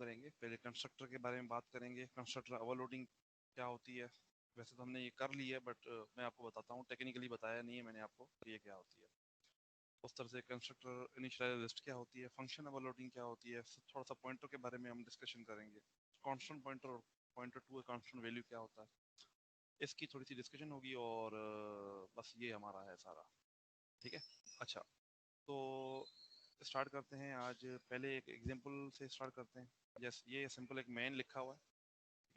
करेंगे। पहले कंस्ट्रक्टर के बारे में बात करेंगे, कंस्ट्रक्टर ओवरलोडिंग क्या होती है। वैसे तो हमने ये कर ली है, बट मैं आपको बताता हूँ, टेक्निकली बताया नहीं है मैंने आपको ये क्या होती है। उस तरह से कंस्ट्रक्टर इनिशियलाइज लिस्ट क्या होती है, फंक्शन ओवरलोडिंग क्या होती है, थोड़ा सा पॉइंटर के बारे में हम डिस्कशन करेंगे। कांस्टेंट पॉइंटर और पॉइंटर टू कांस्टेंट वैल्यू क्या होता है, इसकी थोड़ी सी डिस्कशन होगी। और बस ये हमारा है सारा। ठीक है। अच्छा, तो स्टार्ट करते हैं। आज पहले एक एग्जांपल से स्टार्ट करते हैं। जैसे ये सिंपल एक मेन लिखा हुआ है,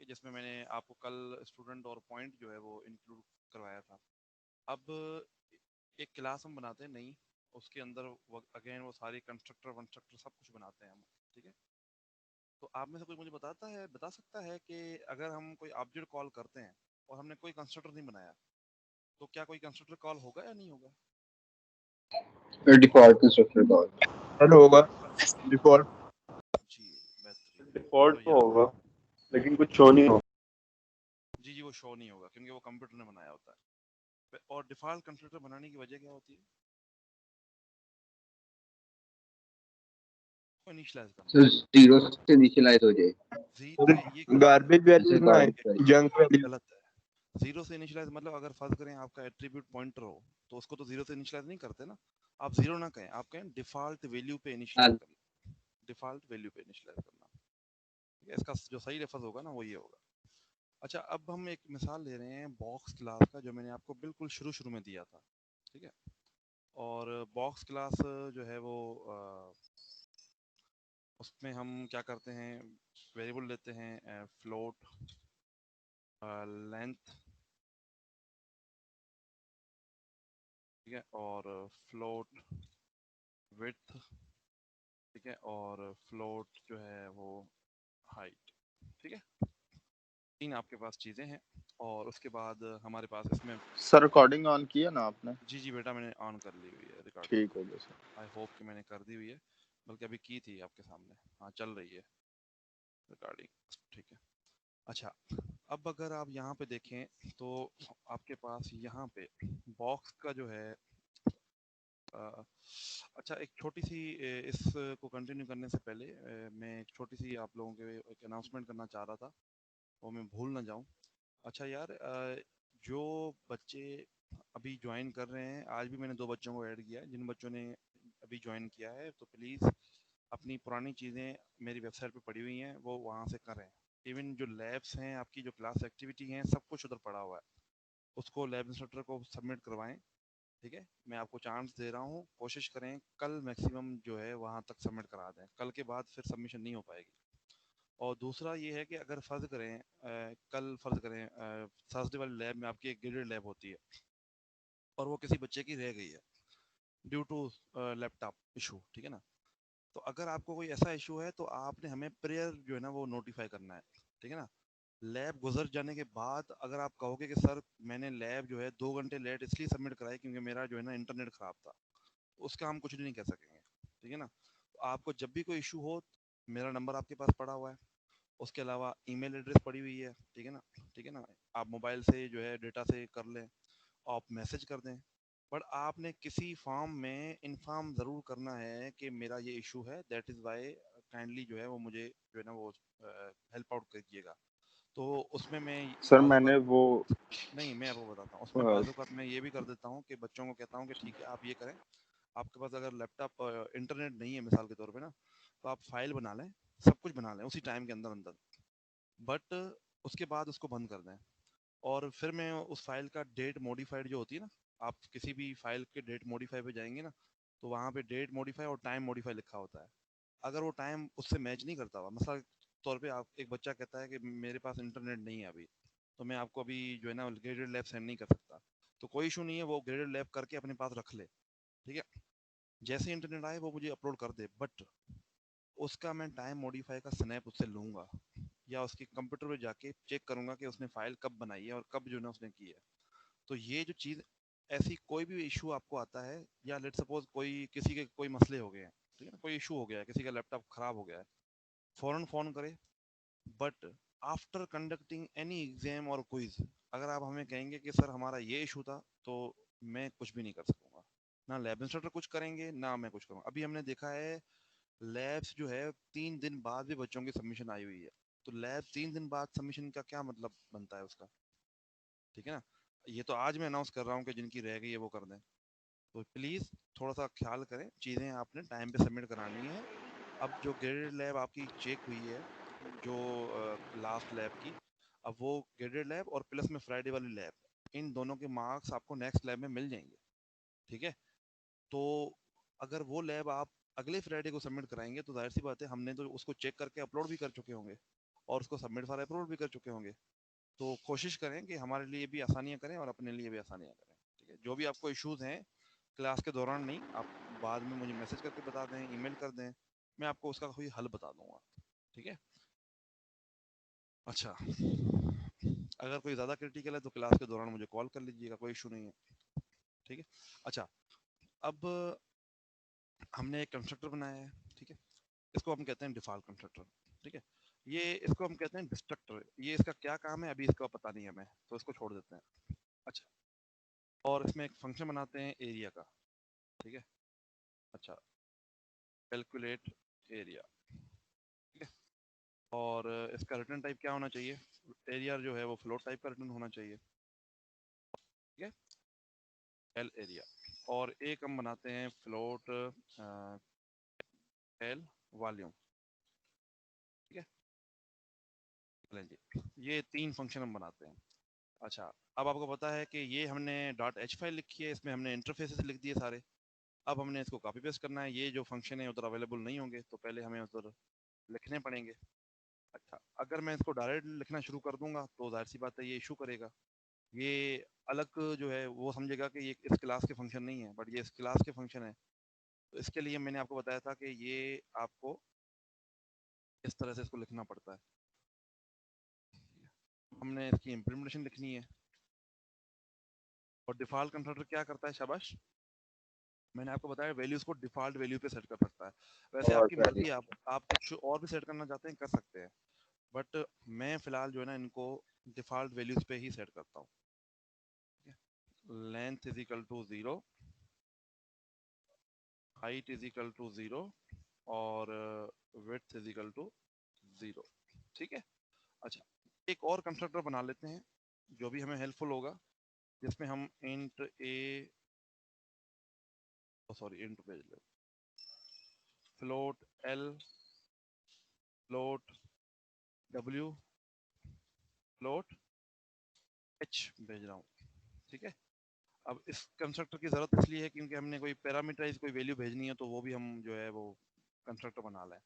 ठीक है, जिसमें मैंने आपको कल स्टूडेंट और पॉइंट जो है वो इंक्लूड करवाया था। अब एक क्लास हम बनाते हैं नई, उसके अंदर अगेन वो सारी कंस्ट्रक्टर वंस्ट्रक्टर सब कुछ बनाते हैं हम। ठीक है। तो आप में से कोई मुझे बता सकता है कि अगर हम कोई ऑब्जेक्ट कॉल करते हैं और हमने कोई कंस्ट्रक्टर नहीं बनाया, तो क्या कोई कंस्ट्रक्टर कॉल होगा या नहीं होगा? Default constructor call. हेलो होगा डिफॉल्ट। जी, बेहतरीन। डिफॉल्ट तो तो यहाँ होगा लेकिन कुछ शो नहीं होगा। जी वो शो नहीं होगा क्योंकि वो कंप्यूटर ने बनाया होता है। और डिफॉल्ट कंस्ट्रक्टर बनाने की वजह क्या होती है? वो इनिशियलाइज करना सो है। जीरो से इनिशियलाइज हो जाए। जी नहीं, ये गलत है। गार्बेज जैसे वैल्यूज ना है, गार्बेज वैल्यू। जंक ये वैल्यूज। गलत है। जीरो से इनिशियलाइज मतलब अगर फर्ज करें आपका एट्रीब्यूट पॉइंटर हो, तो उसको तो जीरो से इनिशियलाइज नहीं करते ना। आप जीरो ना कहें, आप कहें डिफॉल्ट वैल्यू पे इनिशियलाइज करना। डिफॉल्ट वैल्यू पे इनिशियलाइज करना। ठीक है, इसका जो सही लफ्ज होगा ना वो ये होगा। अच्छा, अब हम एक मिसाल ले रहे हैं बॉक्स क्लास का, जो मैंने आपको बिल्कुल शुरू शुरू में दिया था। ठीक है। और बॉक्स क्लास जो है वो उसमें हम क्या करते हैं, वेरिएबल लेते हैं फ्लोट लेंथ, ठीक है, और फ्लोट विड्थ, ठीक है, और फ्लोट जो है वो हाइट। ठीक है, तीन आपके पास चीज़ें हैं। और उसके बाद हमारे पास इसमें सर रिकॉर्डिंग ऑन किया ना आपने? जी जी बेटा, मैंने ऑन कर ली हुई है रिकॉर्डिंग। ठीक हो गया सर। आई होप कि मैंने कर दी हुई है, बल्कि अभी की थी आपके सामने। हाँ, चल रही है रिकॉर्डिंग। ठीक है। अच्छा, अब अगर आप यहाँ पे देखें तो आपके पास यहाँ पे बॉक्स का जो है अच्छा, एक छोटी सी इसको कंटिन्यू करने से पहले मैं एक छोटी सी आप लोगों के एक अनाउंसमेंट करना चाह रहा था, वो मैं भूल ना जाऊं। अच्छा यार, जो बच्चे अभी ज्वाइन कर रहे हैं, आज भी मैंने 2 बच्चों को ऐड किया है। जिन बच्चों ने अभी ज्वाइन किया है तो प्लीज़ अपनी पुरानी चीज़ें मेरी वेबसाइट पे पड़ी हुई हैं, वो वहाँ से करें। इवन जो लैब्स हैं, आपकी जो क्लास एक्टिविटी हैं, सब कुछ उधर पड़ा हुआ है, उसको लैब इंस्ट्रक्टर को सबमिट करवाएं। ठीक है, मैं आपको चांस दे रहा हूँ, कोशिश करें कल मैक्सिमम जो है वहाँ तक सबमिट करा दें। कल के बाद फिर सबमिशन नहीं हो पाएगी। और दूसरा ये है कि अगर फ़र्ज़ करें कल फ़र्ज़ करें थर्सडे वाली लैब में आपकी एक ग्रेडेड लैब होती है और वो किसी बच्चे की रह गई है ड्यू टू लैपटॉप इशू, ठीक है ना। तो अगर आपको कोई ऐसा इशू है तो आपने हमें प्रेयर जो है ना वो नोटिफाई करना है, ठीक है ना। लैब गुजर जाने के बाद अगर आप कहोगे कि सर मैंने लैब जो है 2 घंटे लेट इसलिए सबमिट कराई क्योंकि मेरा जो है ना इंटरनेट ख़राब था, उसका हम कुछ नहीं कह सकेंगे। ठीक है ना। तो आपको जब भी कोई इशू हो, मेरा नंबर आपके पास पड़ा हुआ है, उसके अलावा ईमेल एड्रेस पड़ी हुई है, ठीक है ना। ठीक है ना, आप मोबाइल से जो है डेटा से कर लें, आप मैसेज कर दें। बट आपने किसी फॉर्म में इन्फॉर्म ज़रूर करना है कि मेरा ये इशू है, दैट इज़ वाई काइंडली जो है वो मुझे जो है ना वो हेल्प आउट कीजिएगा। तो उसमें मैं सर बाज़ मैंने वो नहीं, मैं आपको बताता हूँ, उसमें अ, बाज़ औक़ात मैं ये भी कर देता हूँ कि बच्चों को कहता हूँ कि ठीक है आप ये करें, आपके पास अगर लैपटॉप इंटरनेट नहीं है मिसाल के तौर पे ना, तो आप फाइल बना लें, सब कुछ बना लें उसी टाइम के अंदर अंदर, बट उसके बाद उसको बंद कर दें। और फिर मैं उस फाइल का डेट मॉडिफाइड जो होती है ना, आप किसी भी फाइल के डेट मॉडिफाई पे जाएंगे ना, तो वहाँ पे डेट मॉडिफाई और टाइम मॉडिफाई लिखा होता है। अगर वो टाइम उससे मैच नहीं करता हुआ, मिसाल के तौर पे आप एक बच्चा कहता है कि मेरे पास इंटरनेट नहीं है अभी, तो मैं आपको अभी जो है ना ग्रेडेड लैब सेंड नहीं कर सकता, तो कोई इशू नहीं है, वो ग्रेडेड लैब करके अपने पास रख ले। ठीक है, जैसे इंटरनेट आए वो मुझे अपलोड कर दे, बट उसका मैं टाइम मॉडिफाई का स्नैप उससे लूंगा, या उसके कंप्यूटर पे जाके चेक करूंगा कि उसने फाइल कब बनाई है और कब जो है ना उसने की है। तो ये जो चीज़, ऐसी कोई भी इशू आपको आता है, या लेट सपोज कोई किसी के कोई मसले हो गए हैं, ठीक है ना, कोई इशू हो गया है, किसी का लैपटॉप खराब हो गया है, फ़ौरन फ़ोन करें। But after conducting any exam और क्विज, अगर आप हमें कहेंगे कि सर हमारा ये इशू था, तो मैं कुछ भी नहीं कर सकूंगा। ना लैब इंस्ट्रक्टर कुछ करेंगे, ना मैं कुछ करूँगा। अभी हमने देखा है लैब्स जो है 3 दिन बाद भी बच्चों की सबमिशन आई हुई है, तो लैब 3 दिन बाद सबमिशन का क्या मतलब बनता है उसका, ठीक है ना। ये तो आज मैं अनाउंस कर रहा हूँ कि जिनकी रह गई है वो कर दें, तो प्लीज़ थोड़ा सा ख्याल करें, चीज़ें आपने टाइम पे सबमिट करानी है। अब जो ग्रेडेड लैब आपकी चेक हुई है, जो लास्ट लैब की, अब वो ग्रेडेड लैब और प्लस में फ्राइडे वाली लैब, इन दोनों के मार्क्स आपको नेक्स्ट लैब में मिल जाएंगे, ठीक है। तो अगर वो लैब आप अगले फ्राइडे को सबमिट कराएंगे तो जाहिर सी बात है हमने तो उसको चेक करके अपलोड भी कर चुके होंगे और उसको सबमिट फॉर अपलोड भी कर चुके होंगे। तो कोशिश करें कि हमारे लिए भी आसानियाँ करें और अपने लिए भी आसानियाँ करें, ठीक है। जो भी आपको इश्यूज़ हैं क्लास के दौरान नहीं, आप बाद में मुझे मैसेज करके बता दें, ईमेल कर दें, मैं आपको उसका कोई हल बता दूंगा, ठीक है। अच्छा, अगर कोई ज़्यादा क्रिटिकल है तो क्लास के दौरान मुझे कॉल कर लीजिएगा, कोई इशू नहीं है, ठीक है। अच्छा, अब हमने एक कंस्ट्रक्टर बनाया है, ठीक है, इसको हम कहते हैं डिफॉल्ट कंस्ट्रक्टर, ठीक है। ये इसको हम कहते हैं डिस्ट्रक्टर, ये इसका क्या काम है अभी इसका पता नहीं है हमें, तो इसको छोड़ देते हैं। अच्छा, और इसमें एक फंक्शन बनाते हैं एरिया का, ठीक है। अच्छा, कैलकुलेट एरिया, ठीक है। और इसका रिटर्न टाइप क्या होना चाहिए, एरिया जो है वो फ्लोट टाइप का रिटर्न होना चाहिए, ठीक है, एल एरिया। और एक हम बनाते हैं फ्लोट एल वॉल्यूम, ठीक है। चलें जी, ये 3 फंक्शन हम बनाते हैं। अच्छा, अब आपको पता है कि ये हमने डॉट एच फाइल लिखी है, इसमें हमने इंटरफेसेस लिख दिए सारे। अब हमने इसको कॉपी पेस्ट करना है, ये जो फंक्शन है उधर अवेलेबल नहीं होंगे तो पहले हमें उधर लिखने पड़ेंगे। अच्छा, अगर मैं इसको डायरेक्ट लिखना शुरू कर दूंगा तो जाहिर सी बात है ये इशू करेगा, ये अलग जो है वो समझेगा कि ये इस क्लास के फंक्शन नहीं है, बट ये इस क्लास के फंक्शन है। तो इसके लिए मैंने आपको बताया था कि ये आपको इस तरह से इसको लिखना पड़ता है। हमने इसकी इम्प्लीमेंटेशन लिखनी है। और डिफॉल्ट कंस्ट्रक्टर क्या करता है, शाबाश, मैंने आपको बताया वैल्यूज को डिफॉल्ट वैल्यू पे सेट कर सकता है। वैसे और आपकी मर्जी, आप कुछ और भी सेट करना चाहते हैं कर सकते हैं, बट मैं फिलहाल जो है ना इनको डिफॉल्ट वैल्यूज पे ही सेट करता हूँ। Length is equal to 0, height is equal to 0 और विड्थ इज इक्वल टू 0, ठीक है। अच्छा, एक और कंस्ट्रक्टर बना लेते हैं जो भी हमें हेल्पफुल होगा, जिसमें हम इंट ए, सॉरी इंट भेज ले, float L, float W, float H भेज रहा हूँ, ठीक है। अब इस कंस्ट्रक्टर की जरूरत इसलिए है क्योंकि हमने कोई पैरामीटराइज कोई वैल्यू भेजनी है तो वो भी हम जो है वो कंस्ट्रक्टर बना लें,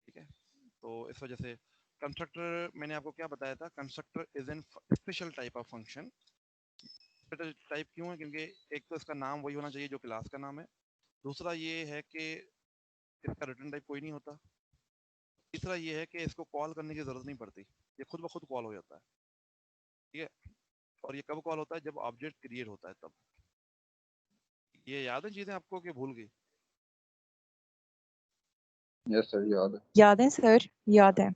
ठीक है। तो इस वजह से कंस्ट्रक्टर, मैंने आपको क्या बताया था, constructor is an special type of function. Special type क्यों है, क्योंकि एक तो इसका नाम वही होना चाहिए जो क्लास का नाम है, दूसरा ये है कि इसका रिटर्न टाइप कोई नहीं होता, तीसरा ये है कि इसको कॉल करने की जरूरत नहीं पड़ती, ये खुद ब खुद कॉल हो जाता है, ठीक है। और ये कब कॉल होता है, जब ऑब्जेक्ट क्रिएट होता है तब। ये याद है चीजें आपको कि भूल गई? यस सर, याद है। याद है सर, याद है।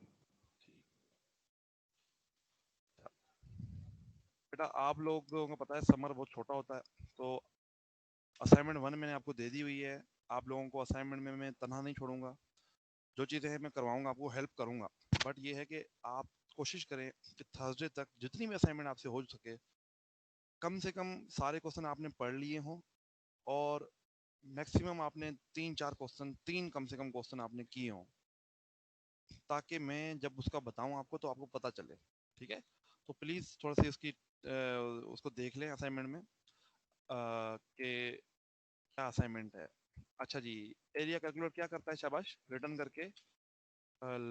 बेटा आप लोगों को पता है समर बहुत छोटा होता है, तो असाइनमेंट 1 मैंने आपको दे दी हुई है। आप लोगों को असाइनमेंट में मैं तनहा नहीं छोड़ूंगा, जो चीज़ें हैं मैं करवाऊंगा, आपको हेल्प करूंगा, बट ये है कि आप कोशिश करें कि थर्सडे तक जितनी भी असाइनमेंट आपसे हो सके, कम से कम सारे क्वेश्चन आपने पढ़ लिए हों और मैक्सिमम आपने 3-4 क्वेश्चन, 3 कम से कम क्वेश्चन आपने किए हों, ताकि मैं जब उसका बताऊं आपको तो आपको पता चले, ठीक है। तो प्लीज़ थोड़ा सी उसकी उसको देख लें असाइनमेंट में कि क्या असाइनमेंट है। अच्छा जी, एरिया कैलकुलेट क्या करता है, शाबाश, रिटर्न करके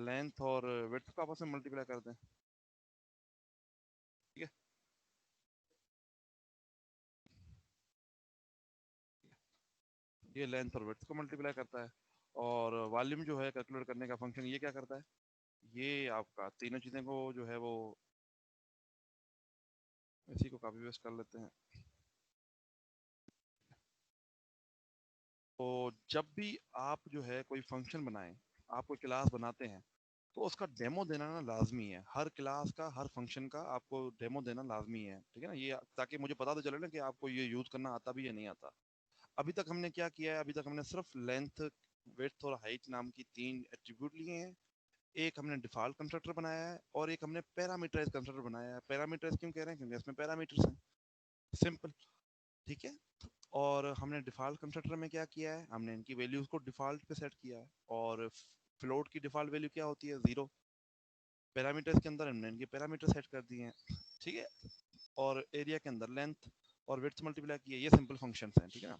लेंथ और विड्थ को आपस में मल्टीप्लाई कर दें, ठीक है। ये लेंथ और विड्थ को मल्टीप्लाई करता है। और वॉल्यूम जो है कैलकुलेट करने का फंक्शन, ये क्या करता है, ये आपका तीनों चीज़ें को जो है वो इसी को कॉपी पेस्ट कर लेते हैं। तो जब भी आप जो है कोई फंक्शन बनाएं, आप कोई क्लास बनाते हैं, तो उसका डेमो देना ना लाजमी है, हर क्लास का हर फंक्शन का आपको डेमो देना लाजमी है, ठीक है ना, ये ताकि मुझे पता तो चले ना कि आपको ये यूज़ करना आता भी या नहीं आता। अभी तक हमने क्या किया है, अभी तक हमने सिर्फ लेंथ विड्थ और हाइट नाम की 3 एट्रीब्यूट लिए हैं। एक हमने डिफॉल्ट कंस्ट्रक्टर बनाया है और एक हमने पैरामीटराइज कंस्ट्रक्टर बनाया है। पैरामीटराइज क्यों कह रहे हैं? क्योंकि इसमें पैरामीटर्स हैं। सिंपल, ठीक है। और हमने डिफॉल्ट कंस्ट्रक्टर में क्या किया है, हमने इनकी वैल्यूज को डिफॉल्ट पे सेट किया है। और फ्लोट की डिफॉल्ट वैल्यू क्या होती है? 0। पैरामीटर्स के अंदर हमने इनके पैरामीटर सेट कर दिए हैं, ठीक है। और एरिया के अंदर लेंथ और विड्थ मल्टीप्लाई किए। ये सिंपल फंक्शंस हैं, ठीक है ना।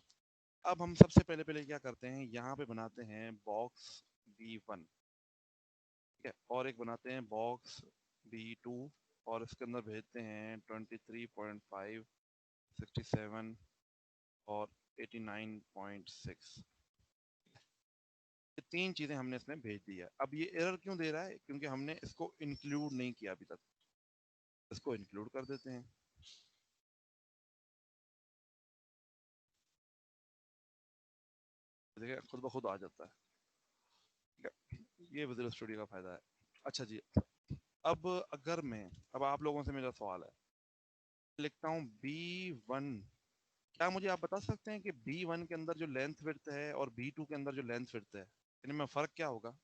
अब हम सबसे पहले क्या करते हैं, यहाँ पे बनाते हैं बॉक्स B1, ठीक है, और एक बनाते हैं बॉक्स B2 और इसके अंदर भेजते हैं 23.5, 67 और 89.6। ये 3 चीजें हमने इसमें भेज दी है। अब ये एरर क्यों दे रहा है? क्योंकि हमने इसको इंक्लूड नहीं किया अभी तक। इसको इंक्लूड कर देते हैं। देखिए खुद ब खुद आ जाता है, ठीक है। ये विजुअल स्टूडियो का फायदा है। अच्छा जी, अब अब आप लोगों से मेरा सवाल है, लिखता हूँ B1। क्या मुझे आप बता सकते हैं कि B1 के अंदर जो लेंथ विड्थ है और B2 के अंदर जो लेंथ विड्थ है, इनमें फर्क क्या होगा?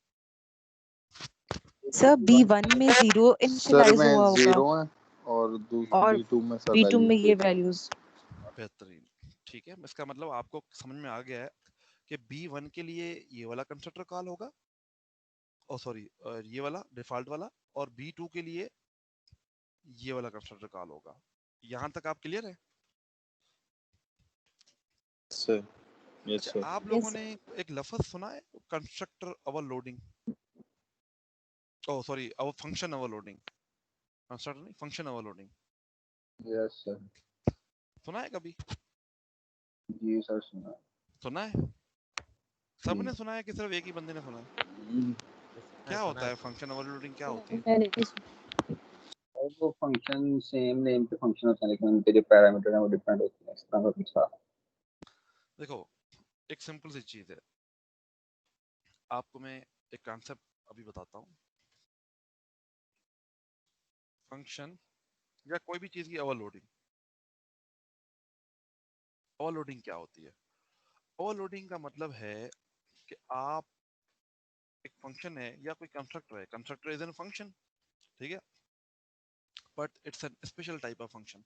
सर B1 में 0 सर इनिशियलाइज में हुआ होगा 0 है और और B2 में सर B2 में ये वैल्यू वैल्यूज। बेहतरीन, ठीक है। इसका मतलब आपको समझ में आ गया है कि B1 के लिए ये वाला कंस्ट्रक्टर कॉल होगा, ओ सॉरी ये वाला डिफॉल्ट वाला, और B2 के लिए ये वाला कंस्ट्रक्टर कॉल होगा। यहाँ तक आप क्लियर है? सर। यस अच्छा, सर। आप यस लोगों ने एक लफ्ज सुना है, कंस्ट्रक्टर ओवरलोडिंग? ओ सॉरी, अवर फंक्शन ओवरलोडिंग। कंस्ट्रक्टर नहीं, फंक्शन ओवरलोडिंग। Yes sir. सुना है कभी? जी सर सुना। सुना है? सबने जी। सुना है कि सिर्फ एक ही बंदे ने सुना है? क्या सुना होता है है फंक्शन ओवरलोडिंग? क्या होती है? मैंने भी सुना। और वो फंक्शन सेम नेम पे फंक्शन होता है लेकिन उनके जो पैरामीटर हैं वो डिफरेंट होते हैं, इस तरह का कुछ था। देखो, एक सिंपल सी चीज है, आपको मैं एक कॉन्सेप्ट अभी बताता हूँ। फंक्शन या कोई भी चीज की ओवरलोडिंग, ओवरलोडिंग क्या होती है? ओवरलोडिंग का मतलब है कि आप, एक फंक्शन है या कोई कंस्ट्रक्टर है, कंस्ट्रक्टर इज एन फंक्शन, ठीक है, but it's an special type of function.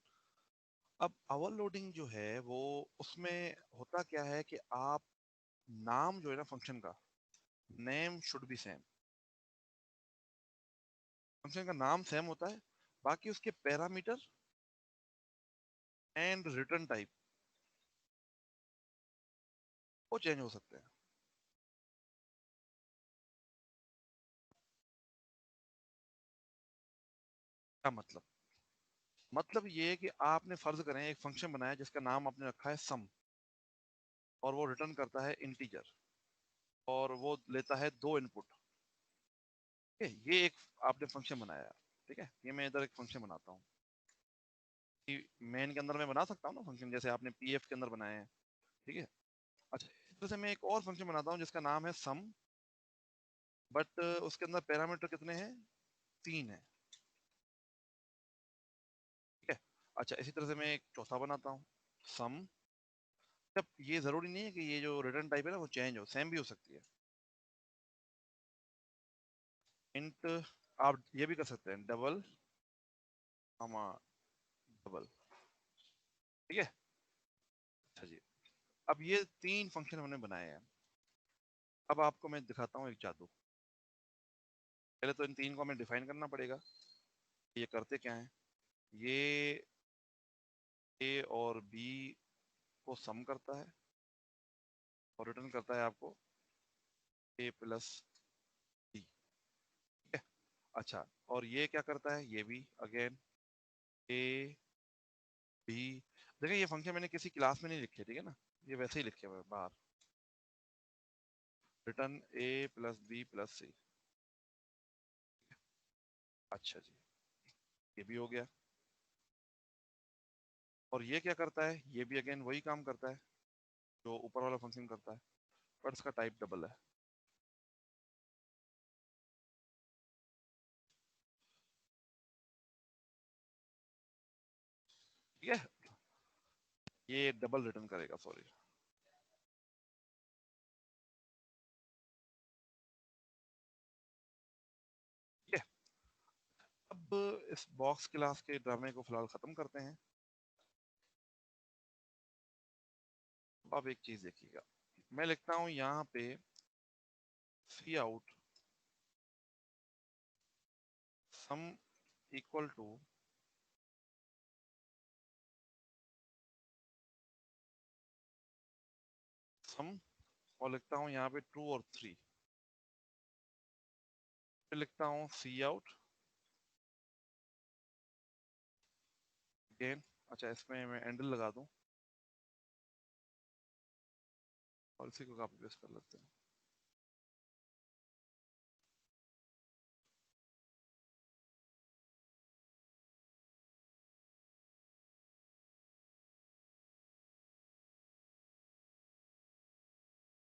अब ओवरलोडिंग जो है वो, उसमें होता क्या है कि आप, नाम जो है ना फंक्शन का, name should be same. Function का नाम सेम होता है, बाकी उसके पैरामीटर एंड रिटर्न टाइप वो चेंज हो सकते हैं। क्या मतलब? मतलब ये है कि आपने फर्ज करें एक फंक्शन बनाया जिसका नाम आपने रखा है सम, और वो रिटर्न करता है इंटीजर, और वो लेता है 2 इनपुट, ठीक है। ये एक आपने फंक्शन बनाया, ठीक है। ये मैं इधर एक फंक्शन बनाता हूँ, मेन के अंदर मैं बना सकता हूँ ना फंक्शन, जैसे आपने पीएफ के अंदर बनाए हैं, ठीक है। अच्छा, इस तरह से मैं एक और फंक्शन बनाता हूँ जिसका नाम है सम, बट उसके अंदर पैरामीटर कितने हैं? 3 है, ठीक है। अच्छा, इसी तरह से मैं एक चौथा बनाता हूँ, सम। जब ये जरूरी नहीं है कि ये जो रिटर्न टाइप है ना वो चेंज हो, सेम भी हो सकती है। इंट, आप ये भी कर सकते हैं डबल, कॉमा डबल, ठीक है। अच्छा जी, अब ये 3 फंक्शन हमने बनाए हैं। अब आपको मैं दिखाता हूँ एक जादू। पहले तो इन 3 को हमें डिफाइन करना पड़ेगा, ये करते क्या है। ये ए और बी को सम करता है और रिटर्न करता है आपको ए प्लस बी, ठीक है। अच्छा, और ये क्या करता है, ये भी अगेन ए बी। देखिए ये फंक्शन मैंने किसी क्लास में नहीं लिखे, ठीक है ना, ये वैसे ही लिखे हुए हैं बाहर, रिटर्न ए प्लस बी प्लस सी। अच्छा जी, ये भी हो गया। और ये क्या करता है, ये भी अगेन वही काम करता है जो ऊपर वाला फंक्शन करता है, पर इसका टाइप डबल है। ठीक है, ये डबल रिटर्न करेगा, सॉरी। इस बॉक्स क्लास के ड्रामे को फिलहाल खत्म करते हैं। अब एक चीज देखिएगा, मैं लिखता हूं यहाँ पे सी out sum equal to some, और लिखता हूं यहाँ पे 2 और 3। फिर लिखता हूं सी आउट अगेन। अच्छा, इसमें मैं एंडल लगा दूं और इसी को कॉपी पेस्ट कर लेते हैं।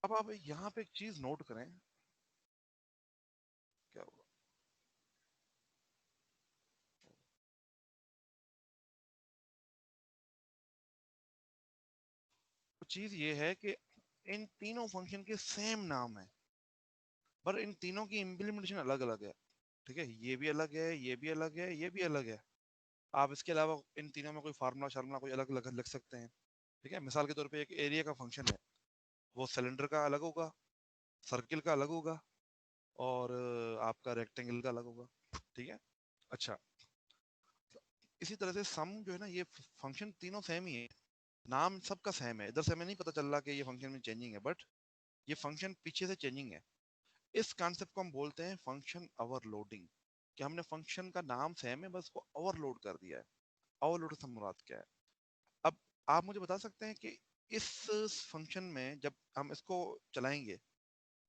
अब आप यहाँ पे एक चीज नोट करें, क्या हुआ, चीज ये है कि इन तीनों फंक्शन के सेम नाम है, पर इन तीनों की इम्प्लीमेंटेशन अलग अलग है। ठीक है, ये भी अलग है, ये भी अलग है, ये भी अलग है। आप इसके अलावा इन तीनों में कोई फार्मूला शार्मूला कोई अलग अलग लिख सकते हैं। ठीक है, मिसाल के तौर पे एक एरिया का फंक्शन है, वो सिलेंडर का अलग होगा, सर्किल का अलग होगा, और आपका रेक्टेंगल का अलग होगा। ठीक है, अच्छा, इसी तरह से सम जो है ना, ये फंक्शन तीनों सेम ही है, नाम सबका सेम है। इधर से हमें नहीं पता चल रहा कि ये फंक्शन में चेंजिंग है, बट ये फंक्शन पीछे से चेंजिंग है। इस कॉन्सेप्ट को हम बोलते हैं फंक्शन ओवरलोडिंग, कि हमने फंक्शन का नाम सेम है, बस को ओवरलोड कर दिया है। ओवरलोड से मुराद क्या है? अब आप मुझे बता सकते हैं कि इस फंक्शन में जब हम इसको चलाएंगे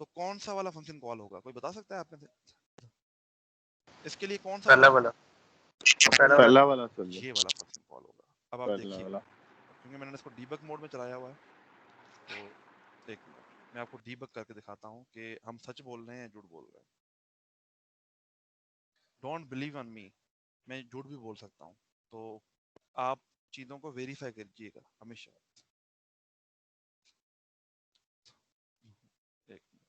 तो कौन सा वाला फंक्शन कॉल होगा? कोई बता सकता है आप में से? इसके लिए कौन सा पहला वाला? वाला पहला वाला सर, ये वाला फंक्शन कॉल होगा। अब आप पहला देखिएगा, वाला। क्योंकि मैंने इसको डीबग मोड में चलाया हुआ है, तो एक मिनट मैं आपको डीबग करके दिखाता हूँ कि हम सच बोल रहे हैं या झूठ बोल रहे हैं। डोंट बिलीव ऑन मी, मैं झूठ भी बोल सकता हूँ, तो आप चीजों को वेरीफाई कीजिएगा हमेशा। एक मिनट,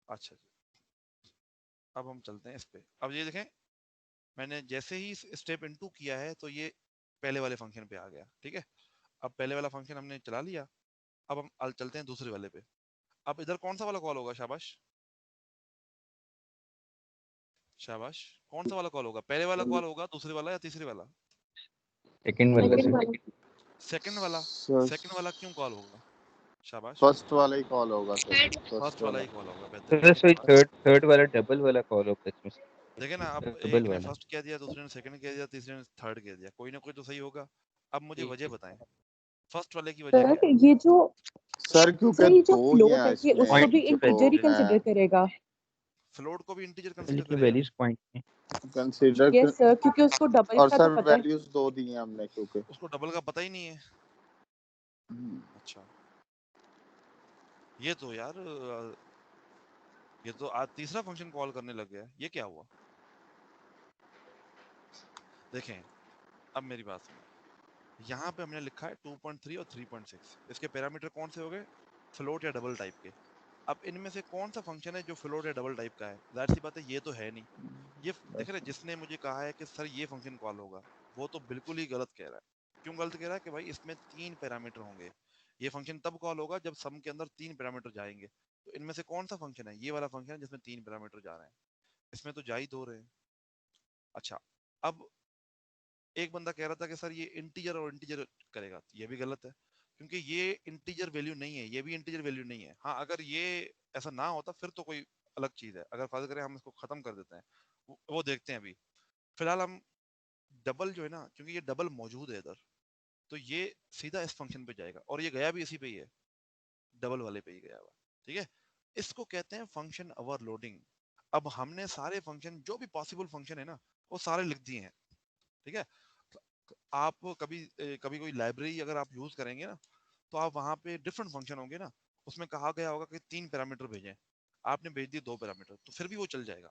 अच्छा जी, अब हम चलते हैं इस पे। अब ये देखें, मैंने जैसे ही स्टेप इनटू किया है तो ये पहले वाले फंक्शन पे आ गया। ठीक है, अब पहले वाला फंक्शन हमने चला लिया, अब हम चलते हैं दूसरे वाले पे। अब इधर कौन सा वाला कॉल होगा? शाबाश शाबाश, कौन सा वाला कॉल होगा? पहले वाला कॉल होगा, दूसरे वाला, या तीसरे वाला? सेकंड वाला सेकंड वाला। सर। सेकंड वाला क्यों कॉल होगा? शाबाश, फर्स्ट वाला ही कॉल होगा सर, फर्स्ट फर्स्ट वाला वाला। ही कॉल होगा, सर बेहतरीन। सॉरी थर्ड वाला डबल वाला कॉल होगा इसमें। देखे ना, अब डबल एक ने वाला फर्स्ट कह दिया, दूसरे ने सेकंड कह दिया, तीसरे ने थर्ड कह दिया, कोई ना कोई तो सही होगा। अब मुझे वजह बताएं, फर्स्ट वाले की वजह क्या सर है? ये जो सर क्योंकि सर ये जो दो ही फ्लोट है है ये इसमें, उसको भी पॉइंट इंटीजर ही तो है कंसिडर करेगा। फ्लोट को भी इंटीजर कंसीडर लिखिए करेगा? वैल्यूज पॉइंट में। कंसीडर। यस सर, क्योंकि उसको डबल और का सर तो पता है। वैल्यूज दो दी हैं हमने क्योंकि। उसको डबल का पता ही नहीं है। अच्छा, ये तो यार ये तो आज तीसरा फंक्शन कॉल करने लग गया, ये क्या हुआ? देखें, अब मेरी बात सुनो, यहाँ पे हमने लिखा है 2.3 और 3.6, इसके पैरामीटर कौन से हो गए? फ्लोट या डबल टाइप के। अब इनमें से कौन सा फंक्शन है जो फ्लोट या डबल टाइप का है? जाहिर सी बात है ये तो है नहीं। ये देख रहे, जिसने मुझे कहा है कि सर ये फंक्शन कॉल होगा, वो तो बिल्कुल ही गलत कह रहा है। क्यों गलत कह रहा है? कि भाई इसमें 3 पैरामीटर होंगे, ये फंक्शन तब कॉल होगा जब सम के अंदर 3 पैरामीटर जाएंगे। तो इनमें से कौन सा फंक्शन है? ये वाला फंक्शन है जिसमें 3 पैरामीटर जा रहे हैं, इसमें तो जा ही 2 रहे हैं। अच्छा, अब एक बंदा कह रहा था कि सर ये इंटीजर और इंटीजर करेगा, ये भी गलत है, क्योंकि ये इंटीजर वैल्यू नहीं है, ये भी इंटीजर वैल्यू नहीं है। हाँ, अगर ये ऐसा ना होता फिर तो कोई अलग चीज है। अगर फर्ज करें हम इसको खत्म कर देते हैं, वो देखते हैं अभी। फिलहाल हम डबल जो है ना, क्योंकि ये डबल मौजूद है इधर, तो ये सीधा इस फंक्शन पे जाएगा, और ये गया भी इसी पे ही है, डबल वाले पे ही गया हुआ। ठीक है, इसको कहते हैं फंक्शन ओवरलोडिंग। अब हमने सारे फंक्शन, जो भी पॉसिबल फंक्शन है ना, वो सारे लिख दिए हैं। ठीक है, आप कभी कोई लाइब्रेरी अगर आप यूज करेंगे ना, तो आप वहां पे डिफरेंट फंक्शन होंगे ना, उसमें कहा गया होगा कि 3 पैरामीटर भेजें, आपने भेज दिए 2 पैरामीटर, तो फिर भी वो चल जाएगा।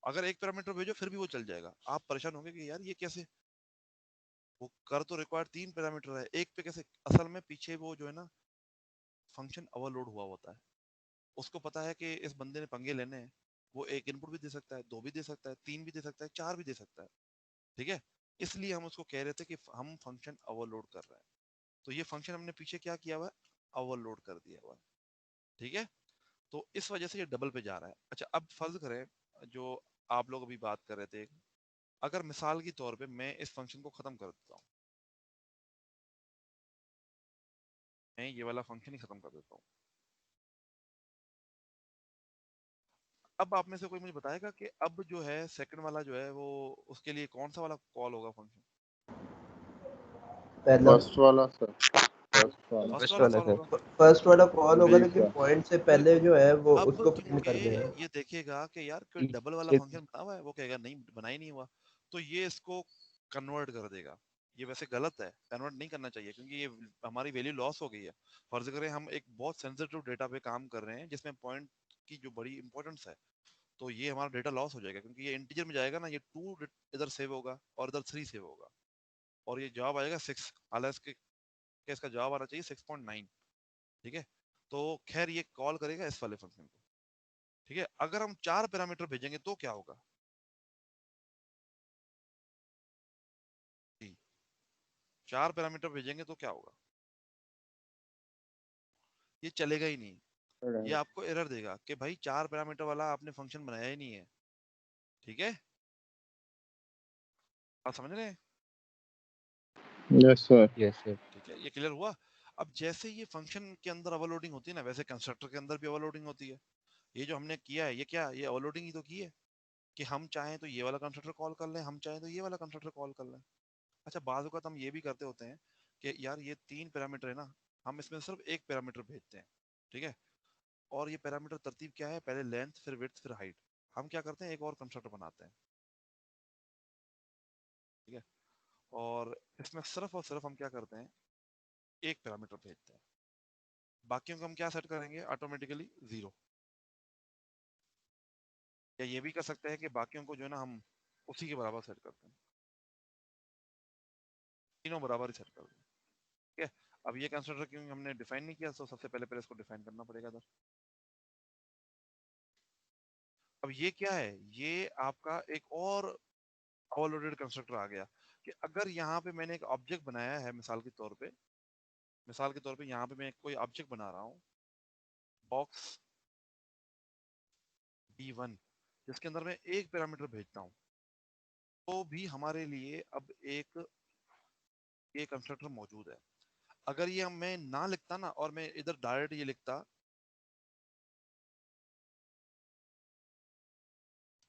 अगर 1 पैरामीटर भेजो फिर भी वो चल जाएगा। आप परेशान होंगे कि यार ये कैसे, वो कर तो रिक्वायर 3 पैरामीटर है, एक पे कैसे? असल में पीछे वो जो है ना, फंक्शन ओवरलोड हुआ होता है, उसको पता है कि इस बंदे ने पंगे लेने हैं, वो एक इनपुट भी दे सकता है, 2 भी दे सकता है, 3 भी दे सकता है, 4 भी दे सकता है। ठीक है, इसलिए हम उसको कह रहे थे कि हम फंक्शन ओवरलोड कर रहे हैं। तो ये फंक्शन हमने पीछे क्या किया हुआ है, ओवरलोड कर दिया हुआ है। ठीक है, तो इस वजह से ये डबल पे जा रहा है। अच्छा, अब फर्ज करें जो आप लोग अभी बात कर रहे थे, अगर मिसाल के तौर पे मैं इस फंक्शन को खत्म कर देता हूँ, मैं ये वाला फंक्शन ही खत्म कर देता हूँ, अब आप में से कोई मुझे बताएगा कि अब जो है सेकंड वाला जो है वो उसके लिए कौन सा वाला कॉल होगा फंक्शन? पहला फर्स्ट वाला सर, फर्स्ट वाला। फर्स्ट फर्स्ट वाला वाला कॉल सर। होगा। फर्स्ट वाला कॉल होगा, जी लेकिन सर। पॉइंट से पहले जो है वो अब उसको प्रिंट क्योंकि कर देगा। ये देखिएगा कि यार कोई डबल वाला फंक्शन बना हुआ है, वो कहेगा नहीं बना ही नहीं हुआ, तो ये इसको कन्वर्ट कर देगा। ये वैसे गलत है, कन्वर्ट नहीं करना चाहिए, क्योंकि ये हमारी वैल्यू लॉस हो गई है। फर्ज करें हम एक बहुत सेंसिटिव डेटा पे काम कर रहे हैं जिसमें पॉइंट की जो बड़ी इंपॉर्टेंस है, तो ये हमारा डेटा लॉस हो जाएगा, क्योंकि ये इंटीजर में जाएगा ना, ये 2 इधर सेव होगा और इधर 3 सेव होगा, और ये जवाब आएगा 6, हालांकि इसका जवाब आना चाहिए 6.9। ठीक है, तो खैर ये कॉल करेगा इस वाले फंक्शन को। ठीक है, अगर हम 4 पैरामीटर भेजेंगे तो क्या होगा? जी, 4 पैरामीटर भेजेंगे तो क्या होगा? ये चलेगा ही नहीं, ये आपको एरर देगा कि भाई 4 पैरामीटर वाला आपने फंक्शन बनाया ही नहीं है। ठीक है, आप समझ रहे हैं? Yes sir. Yes sir. ठीक है, ये क्लियर हुआ। अब जैसे ये फंक्शन के अंदर ओवरलोडिंग होती है ना, वैसे कंस्ट्रक्टर के अंदर भी ओवरलोडिंग होती है। ये जो हमने किया है, ये क्या, ये ओवरलोडिंग ही तो की है कि हम चाहें तो ये वाला कंस्ट्रक्टर कॉल कर लें, हम चाहें तो ये वाला कंस्ट्रक्टर कॉल कर लें। अच्छा, बाज़ वक़्त हम ये भी करते होते हैं कि यार ये 3 पैरामीटर है ना, हम इसमें सिर्फ एक पैरामीटर भेजते हैं। ठीक है, और ये पैरामीटर तरतीब क्या है, पहले लेंथ, फिर विड्थ, फिर हाइट। हम क्या करते हैं, एक और कंस्ट्रक्टर बनाते हैं। ठीक है, और इसमें सिर्फ और सिर्फ हम क्या करते हैं, एक पैरामीटर भेजते हैं, बाकियों को हम क्या सेट करेंगे, ऑटोमेटिकली 0। या ये भी कर सकते हैं कि बाकियों को जो है ना हम उसी के बराबर सेट करते हैं, तीनों बराबर ही सेट कर दें। ठीक है, अब ये कंस्ट्रक्टर क्योंकि हमने डिफाइन नहीं किया, तो सबसे पहले इसको डिफाइन करना पड़ेगा इधर। अब ये क्या है, ये आपका एक और ओवरलोडेड कंस्ट्रक्टर आ गया कि अगर यहाँ पे मैंने एक ऑब्जेक्ट बनाया है, मिसाल के तौर पे यहाँ पे मैं कोई ऑब्जेक्ट बना रहा हूँ, बॉक्स B1, जिसके अंदर मैं एक पैरामीटर भेजता हूँ, तो भी हमारे लिए अब एक ये कंस्ट्रक्टर मौजूद है। अगर ये मैं ना लिखता ना, और मैं इधर डायरेक्ट ये लिखता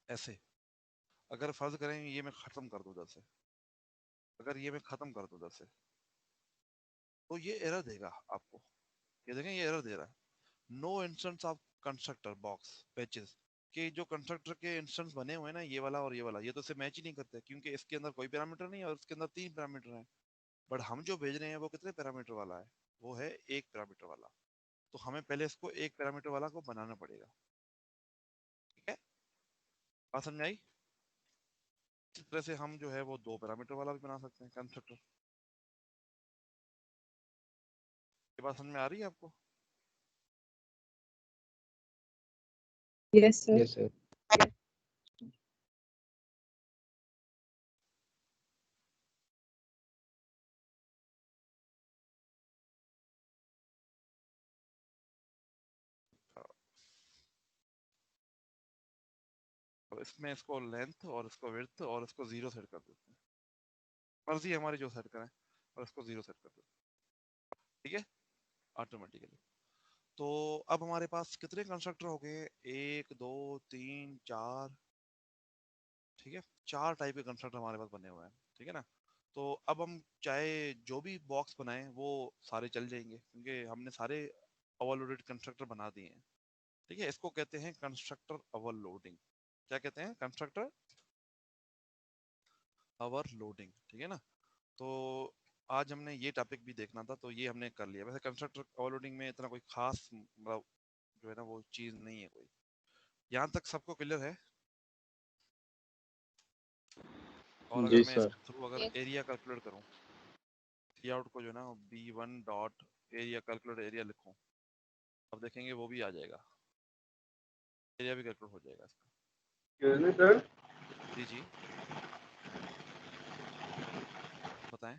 ऐसे, अगर फर्ज करें ये मैं खत्म कर दूं उधर से, अगर ये मैं खत्म कर दूं उधर से, तो ये एरर देगा आपको। ये देखें, ये एरर दे रहा है, no instance of constructor box patches, कि जो कंस्ट्रक्टर के इंस्टेंस बने हुए हैं ना, ये वाला और ये वाला, ये तो इससे मैच ही नहीं करते, क्योंकि इसके अंदर कोई पैरामीटर नहीं है और इसके अंदर 3 पैरामीटर हैं। बट हम जो भेज रहे हैं वो कितने पैरामीटर वाला है, वो है एक पैरामीटर वाला, तो हमें पहले इसको एक पैरामीटर वाला को बनाना पड़ेगा। ठीक है, बात समझ में आई? इस तरह से हम जो है वो 2 पैरामीटर वाला भी बना सकते हैं कंस्ट्रक्टर। ये बात समझ में आ रही है आपको? Yes, sir. Yes sir. अब इसमें इसको लेंथ और इसको विड्थ और इसको 0 सेट कर देते हैं, मर्जी है हमारी जो सेट करें, और इसको 0 सेट कर देते हैं। ठीक है, ऑटोमेटिकली। तो अब हमारे पास कितने कंस्ट्रक्टर हो गए, 1 2 3 4। ठीक है, 4 टाइप के कंस्ट्रक्टर हमारे पास बने हुए हैं। ठीक है ना, तो अब हम चाहे जो भी बॉक्स बनाएं वो सारे चल जाएंगे, क्योंकि हमने सारे ओवरलोडेड कंस्ट्रक्टर बना दिए हैं। ठीक है, इसको कहते हैं कंस्ट्रक्टर ओवरलोडिंग। क्या कहते हैं, कंस्ट्रक्टर ओवरलोडिंग। ठीक है ना, तो आज हमने ये टॉपिक भी देखना था, तो ये हमने कर लिया। वैसे कंस्ट्रक्टर ओवरलोडिंग में इतना कोई खास मतलब जो है ना वो चीज नहीं है कोई। यहाँ तक सबको क्लियर है? और अगर जी मैं सर। इसके थ्रू अगर एरिया कैलकुलेट करूँ, सी आउट को जो है ना B1 dot area calculate area लिखूं, अब देखेंगे वो भी आ जाएगा। एरिया भी कैलकुलेट हो जाएगा इसका। Excuse me, sir. जी जी बताएं।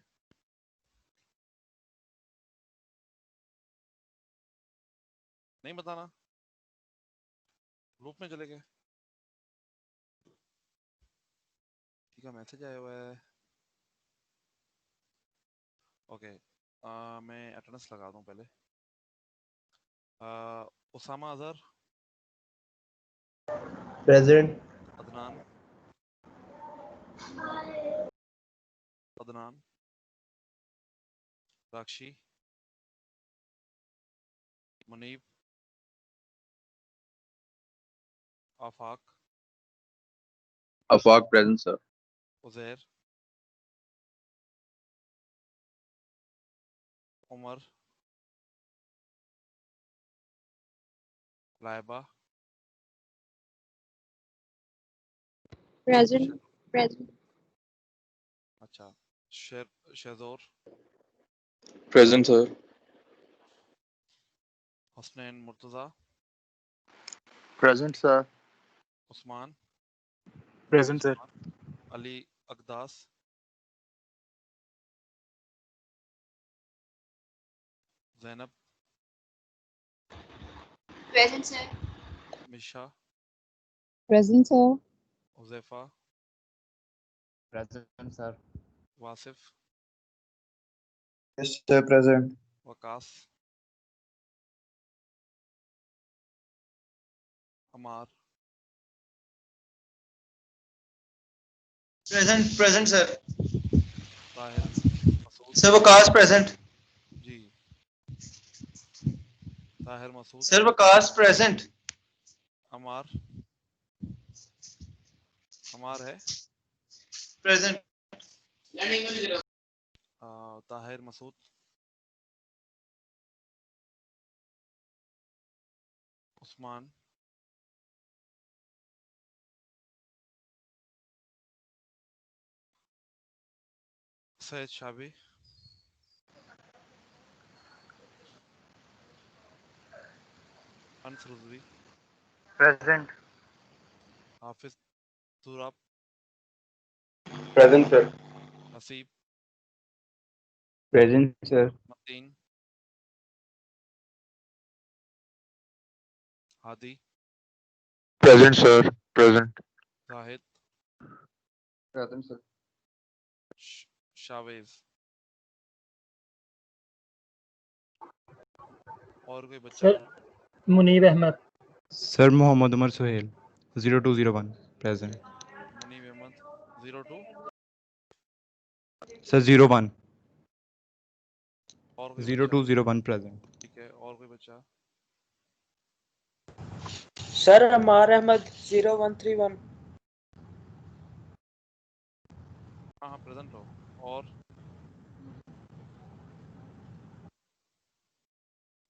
नहीं बताना, ग्रुप में चले गए। ठीक है, मैसेज आया हुआ है। ओके, मैं अटेंडेंस लगा दूं पहले। Usama Azhar, present. Adnan, Adnan, Rakshi, Muneeb, Afaq, Afaq present, sir. Uzair, Umar, Laiba, Present. Present. अच्छा, शेजोर, Present, sir. Hasnain Murtaza, Present, sir. Usman, Present, sir. Ali अकदास, Zainab, Present, sir. मिशा, Present, sir. Huzaifa, Present, sir. Wasif, Yes, sir, present. Waqas, अमार, Present, sir. Tahir, Masood, Sir, Vikas present. जी, Tahir Masood, Sir, Vikas present. अमार, अमार है, Present. Tahir Masood, Usman, Syed Shabi, Anas Rizvi, Present. Hafiz Turab, Present, sir. Haseeb, Present, sir. Mateen, Hadi, Present, sir. Present. Zahid, Present, sir. Shavez. और कोई बच्चा? Sir, Munib Ahmed. Sir Muhammad Umar Sohail 0201 present. Munib Ahmad 02 Sir 01 और कोई बच्चा? 0201 present. ठीक है, और कोई बच्चा? Sir, Amar Ahmed 0131. हाँ हाँ प्रेजेंट हो। और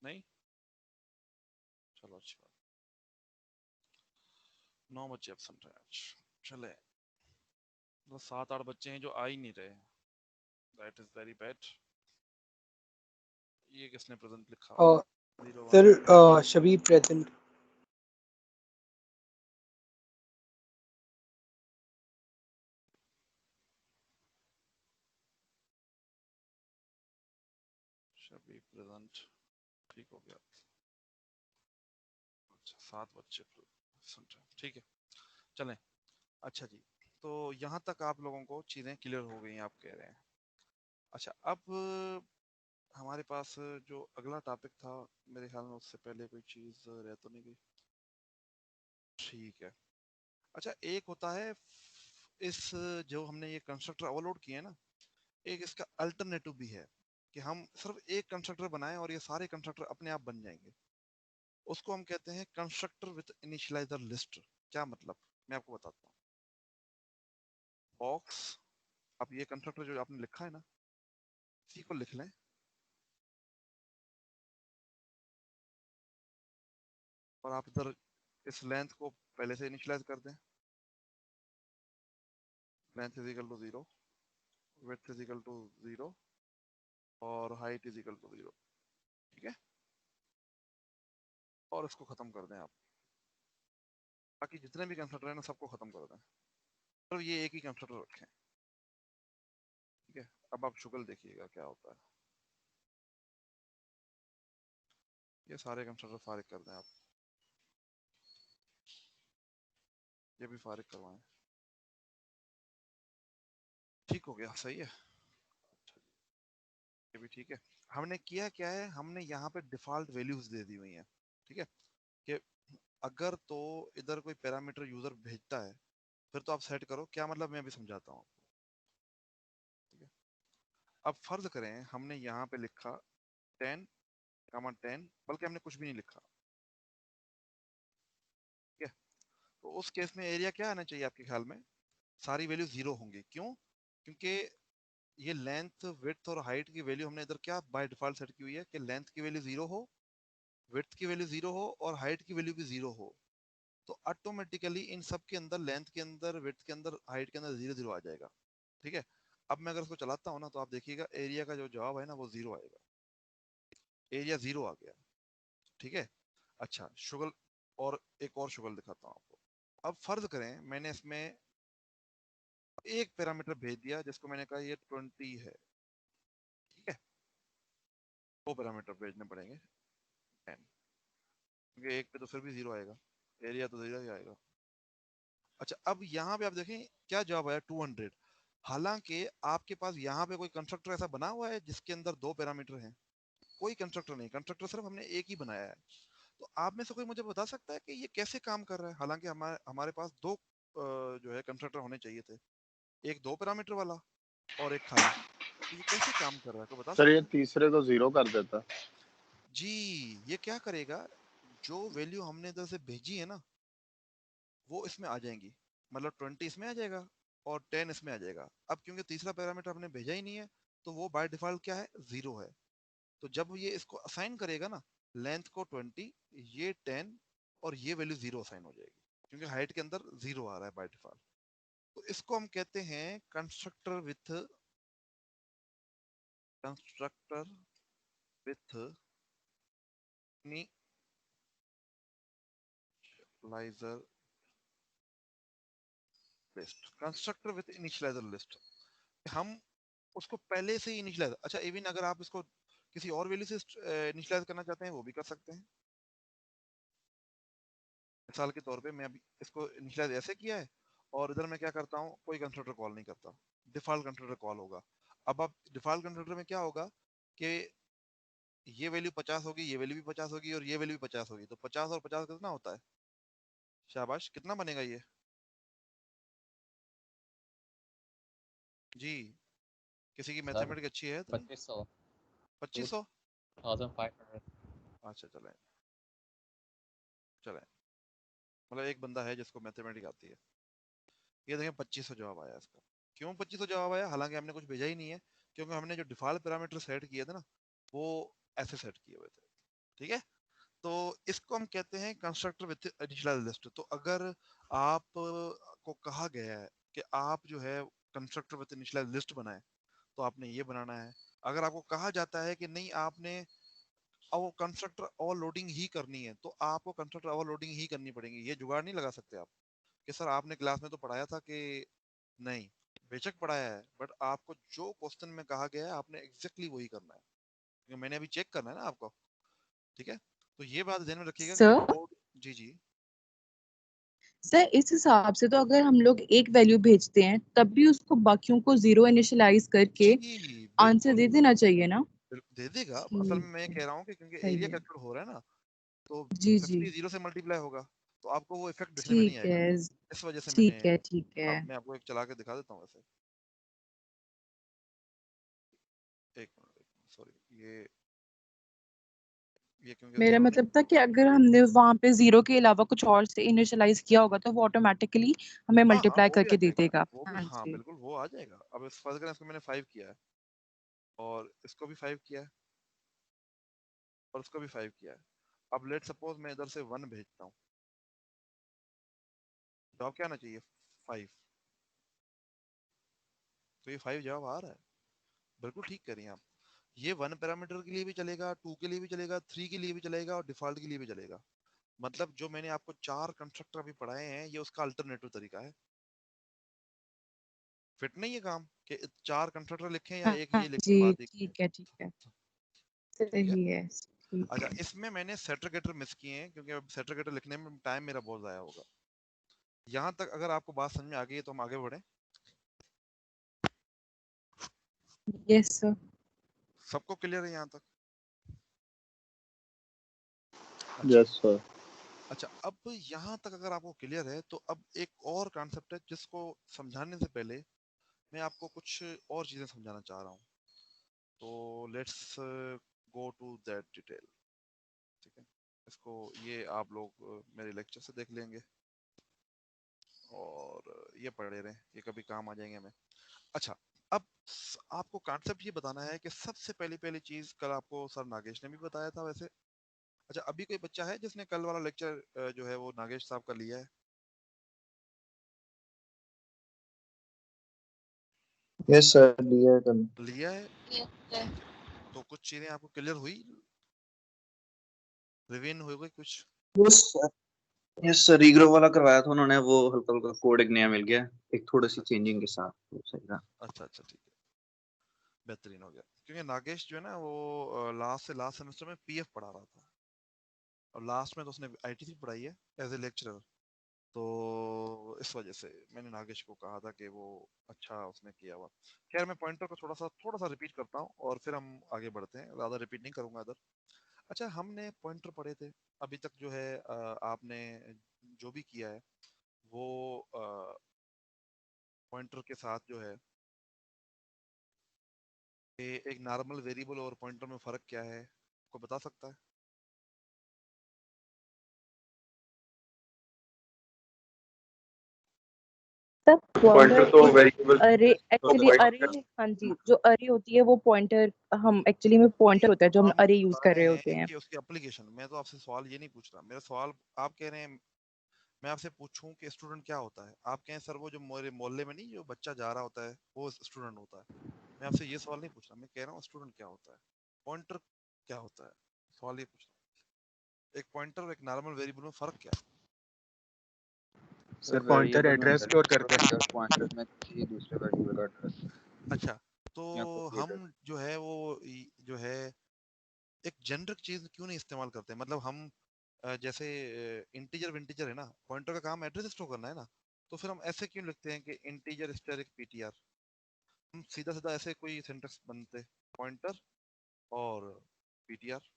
नहीं, चलो अच्छी बात। 9 बच्चे एब्सेंट हैं आज। चले, तो 7-8 बच्चे हैं जो आ ही नहीं रहे। That is very bad. ये किसने प्रेजेंट लिखा? Sir, Shabib present. शबी प्रेजेंट, ठीक हो गया। अच्छा 7 बच्चे एब्सेंट हैं, ठीक है, चलें। अच्छा जी, तो यहाँ तक आप लोगों को चीज़ें क्लियर हो गई हैं, आप कह रहे हैं। अच्छा, अब हमारे पास जो अगला टॉपिक था, मेरे ख्याल में उससे पहले कोई चीज़ रह तो नहीं गई। ठीक है, अच्छा एक होता है इस, जो हमने ये कंस्ट्रक्टर ओवरलोड किए हैं ना, एक इसका अल्टरनेटिव भी है कि हम सिर्फ एक कंस्ट्रक्टर बनाएं और ये सारे कंस्ट्रक्टर अपने आप बन जाएंगे। उसको हम कहते हैं कंस्ट्रक्टर विद इनिशियलाइजर लिस्ट। क्या मतलब, मैं आपको बताता हूँ। बॉक्स, अब ये कंस्ट्रक्टर जो आपने लिखा है ना, इसी को लिख लें, और आप इधर इस लेंथ को पहले से इनिशियलाइज कर दें। Length is equal to 0, width is equal to 0 और हाइट इज इक्वल टू 0, ठीक है। और इसको खत्म कर दें आप। बाकी जितने भी कंस्ट्रक्टर है ना सबको खत्म कर दें, तो ये एक ही कंस्ट्रक्टर रखें। ठीक है, अब आप शुगल देखिएगा क्या होता है। ये सारे कंस्ट्रक्टर फारिग कर दें आप, ये भी फारिग करवाएं। ठीक हो गया, सही है, ये भी ठीक है। हमने किया क्या है, हमने यहाँ पे डिफॉल्ट वैल्यूज दे दी हुई हैं। ठीक है, कि अगर तो इधर कोई पैरामीटर यूजर भेजता है फिर तो आप सेट करो, क्या मतलब मैं अभी समझाता हूँ आपको। ठीक है, अब फर्ज करें हमने यहाँ पे लिखा 10, 10, बल्कि हमने कुछ भी नहीं लिखा। ठीक है, तो उस केस में एरिया क्या आना चाहिए आपके ख्याल में? सारी वैल्यू 0 होंगी। क्यों? क्योंकि ये लेंथ, विड्थ और हाइट की वैल्यू हमने इधर क्या बाय डिफॉल्ट सेट की हुई है कि लेंथ की वैल्यू 0 हो, विड्थ की वैल्यू 0 हो और हाइट की वैल्यू भी 0 हो। तो ऑटोमेटिकली इन सब के अंदर, लेंथ के अंदर, विड्थ के अंदर, हाइट के अंदर 0 0 आ जाएगा। ठीक है, अब मैं अगर इसको चलाता हूँ ना तो आप देखिएगा एरिया का जो जवाब है ना वो 0 आएगा, एरिया 0 आ गया। ठीक है, अच्छा शुगल, और एक और शुगल दिखाता हूँ आपको। अब फर्ज करें मैंने इसमें एक पैरामीटर भेज दिया जिसको मैंने कहा ये 20 है। ठीक है, 2 पैरामीटर भेजने पड़ेंगे 10, क्योंकि एक पे तो फिर भी 0 आएगा, एरिया तो 0 ही आएगा। अच्छा, अब यहाँ पे आप देखें क्या जवाब आया, 200। हालांकि आपके पास यहाँ पे कोई कंस्ट्रक्टर ऐसा बना हुआ है जिसके अंदर 2 पैरामीटर हैं? कोई कंस्ट्रक्टर नहीं, कंस्ट्रक्टर सिर्फ हमने एक ही बनाया है। तो आप में से कोई मुझे बता सकता है कि ये कैसे काम कर रहा है? हालांकि हमारे हमारे पास 2 जो है कंस्ट्रक्टर होने चाहिए थे, एक 2 पैरामीटर वाला और एक खाली। तो ये कैसे काम कर रहा है, कोई बता सर ये सकता है? तीसरे को 0 कर देता। जी, ये क्या करेगा, जो वैल्यू हमने इधर से भेजी है ना वो इसमें आ जाएंगी, मतलब 20 इसमें आ जाएगा और 10 इसमें आ जाएगा। अब क्योंकि तीसरा पैरामीटर हमने भेजा ही नहीं है तो वो बाय डिफॉल्ट क्या है, 0 है। तो जब ये इसको असाइन करेगा ना, लेंथ को 20, ये 10 और ये वैल्यू 0 असाइन हो जाएगी, क्योंकि हाइट के अंदर 0 आ रहा है बाय डिफॉल्ट। तो इसको हम कहते हैं constructor with initialiser list. Constructor with initialiser list, हम उसको पहले से ही इनिशियलाइज, अच्छा इवन अगर आप इसको किसी और वैल्यू से इनिशियलाइज करना चाहते हैं वो भी कर सकते हैं। मिसाल के तौर पे मैं अभी इसको इनिशियलाइज ऐसे किया है और इधर मैं क्या करता हूँ, कोई कंस्ट्रक्टर कॉल नहीं करता, डिफॉल्ट कंस्ट्रक्टर कॉल होगा। अब आप डिफॉल्ट कंस्ट्रक्टर में क्या होगा कि ये वैल्यू 50 होगी, ये वैल्यू भी 50 होगी और ये वैल्यू भी 50 होगी, तो 50 और 50 कितना होता है? शाबाश, कितना बनेगा ये? जी, किसी की मैथमेटिक्स अच्छी है तो 2500 2500। 2500। अच्छा चले चले, मतलब एक बंदा है जिसको मैथमेटिक्स आती है। ये देखें 2500 जवाब आया इसका। क्यों 2500 जवाब आया? हालांकि हमने कुछ भेजा ही नहीं है, क्योंकि हमने जो डिफॉल्ट पैरामीटर सेट किए थे ना वो ऐसे सेट किए हुए थे। ठीक है, तो इसको हम कहते हैं कंस्ट्रक्टर विथ इनिशियलाइज लिस्ट। तो अगर आप को कहा गया है कि आप जो है कंस्ट्रक्टर विथ इनिशियलाइज लिस्ट बनाए तो आपने ये बनाना है। अगर आपको कहा जाता है कि नहीं आपने कंस्ट्रक्टर ओवरलोडिंग ही करनी है तो आपको कंस्ट्रक्टर ओवरलोडिंग ही करनी पड़ेगी, ये जुगाड़ नहीं लगा सकते आप कि सर आपने क्लास में तो पढ़ाया था कि नहीं। बेशक पढ़ाया है, बट आपको जो क्वेश्चन में कहा गया है आपने एग्जैक्टली वही करना है, क्योंकि मैंने अभी चेक करना है ना आपको। ठीक है, तो ये बात ध्यान में रखिएगा कि सर कोड। जी जी। सर इस हिसाब से तो अगर हम लोग एक वैल्यू भेजते हैं तब भी उसको बाकियों को 0 इनिशियलाइज करके जी आंसर बिल्कुल, दे देना चाहिए ना। दे देगा। असल में ठीक मैं है, कह रहा हूँ कि क्योंकि सही एरिया है। कैलकुलेट हो रहा है ना, तो जी जी, 50 0 से मल्टीप्लाई होगा तो आपको वो इफेक्ट दिखने में नहीं ठीक आएगा। है, इस वजह से मैंने, ठीक है, ठीक है। अब मैं आपको एक चला के दिखा देता हूँ वैसे। एक मिनट, सॉरी, ये क्योंकि मेरा दोनों। मतलब था कि अगर हमने वहां पे 0 के अलावा कुछ और से इनिशियलाइज किया होगा तो वो ऑटोमेटिकली हमें हाँ हाँ मल्टीप्लाई वो भी आ करके दे जाएगा, देगा। वो भी, हाँ हाँ जी। बिल्कुल वो आ जाएगा। अब इस फर्ज करें इसको मैंने 5 किया है और इसको भी 5 किया है और इसको भी 5 किया है। अब लेट सपोज मैं इधर से 1 भेजता हूँ, जवाब क्या आना चाहिए? 5। तो ये 5 जवाब आ रहा है, बिल्कुल ठीक करिए आप। ये 1 पैरामीटर के लिए भी चलेगा, 2 के लिए भी चलेगा, 3 के लिए भी चलेगा और डिफॉल्ट के लिए भी चलेगा। मतलब जो मैंने आपको 4 कंस्ट्रक्टर अभी पढ़ाए हैं ये उसका अल्टरनेटिव तरीका है। फिट नहीं है काम कि 4 कंस्ट्रक्टर लिखें या एक हाँ ये लिखें जी, बात एक ठीक है, ठीक है, ठीक है। सही है, ठीक अच्छा, है। इसमें मैंने सेटरगेटर मिस किए हैं क्योंकि अब सेटरगेटर लिखने में टाइम मेरा बहुत ज़ाया होगा। यहाँ तक अगर आपको बात समझ में आ गई है तो हम आगे बढ़ें। Yes sir. सबको क्लियर है यहाँ तक? Yes, sir. अच्छा, अब यहाँ तक अगर आपको क्लियर है तो अब एक और कॉन्सेप्ट है जिसको समझाने से पहले मैं आपको कुछ और चीज़ें समझाना चाह रहा हूँ। तो let's go to that detail. ठीक है, इसको ये आप लोग मेरे लेक्चर से देख लेंगे और ये पढ़े रहें, ये कभी काम आ जाएंगे हमें। अच्छा, अब आपको कॉन्सेप्ट ये बताना है कि सबसे पहली चीज कल आपको सर नागेश ने भी बताया था वैसे। अच्छा, अभी कोई बच्चा है जिसने कल वाला लेक्चर जो है वो नागेश साहब का लिया है? Yes, sir. लिया कल। लिया है? तो कुछ चीजें आपको क्लियर हुई, रिवीन हो गई कुछ? Yes sir, yes sir, regrow वाला करवाया था उन्होंने, वो हल्का हल्का कोड एक नया मिल गया, एक थोड़ी सी चेंजिंग के साथ, वो सही था। अच्छा अच्छा, ठीक है, बेहतरीन हो गया। क्योंकि नागेश जो है ना वो लास्ट से लास्ट सेमेस्टर में पीएफ पढ़ा रहा था और लास्ट में तो उसने आईटीसी पढ़ाई है एज ए लेक्चरर। तो इस वजह से मैंने नागेश को कहा था कि वो अच्छा उसने किया हुआ। खैर, मैं पॉइंटर को थोड़ा सा रिपीट करता हूँ और फिर हम आगे बढ़ते हैं, ज़्यादा रिपीट नहीं करूंगा इधर। अच्छा, हमने पॉइंटर पढ़े थे अभी तक जो है आपने जो भी किया है वो पॉइंटर के साथ जो है एक नॉर्मल वेरिएबल और पॉइंटर में फ़र्क क्या है, कोई बता सकता है? सर पॉइंटर पॉइंटर तो एक वेरिएबल अरे, तो एक्चुअली पॉइंटर अरे, हाँ जी, जो अरे होती है वो पॉइंटर, हम एक्चुअली में पॉइंटर होता है जो हम हम अरे यूज बता कर रहे रहे होते हैं हैं। कि उसकी एप्लीकेशन, मैं तो आपसे सवाल ये नहीं पूछ रहा, मेरा सवाल आप कह रहे हैं मैं आपसे पूछूं कि स्टूडेंट क्या होता है, आप कहें सर वो जो मेरे मोहल्ले में नहीं जो बच्चा जा रहा होता है वो स्टूडेंट होता है। मैं आपसे ये सवाल नहीं पूछ रहा, मैं कह रहा हूँ स्टूडेंट क्या होता है, पॉइंटर क्या होता है, सवाल ये पूछ रहा हूँ। एक पॉइंटर और एक नॉर्मल वेरिएबल में फर्क क्या है? सर सर पॉइंटर वेरिएबल में एड्रेस स्टोर करता है। पॉइंटर में किसी दूसरे वेरिएबल का एड्रेस अच्छा, तो या कॉपी हम एड्रेस। जो है वो जो है एक जेनरिक चीज क्यों नहीं इस्तेमाल करते? मतलब हम जैसे इंटीजर विंटीजर है ना, पॉइंटर का काम एड्रेस स्टोर करना है ना, तो फिर हम ऐसे क्यों लिखते हैं कि इंटीजर स्टैटिक पीटीआर? हम सीधा सीधा ऐसे कोई सेंटेंस बनते, पॉइंटर और पीटीआर।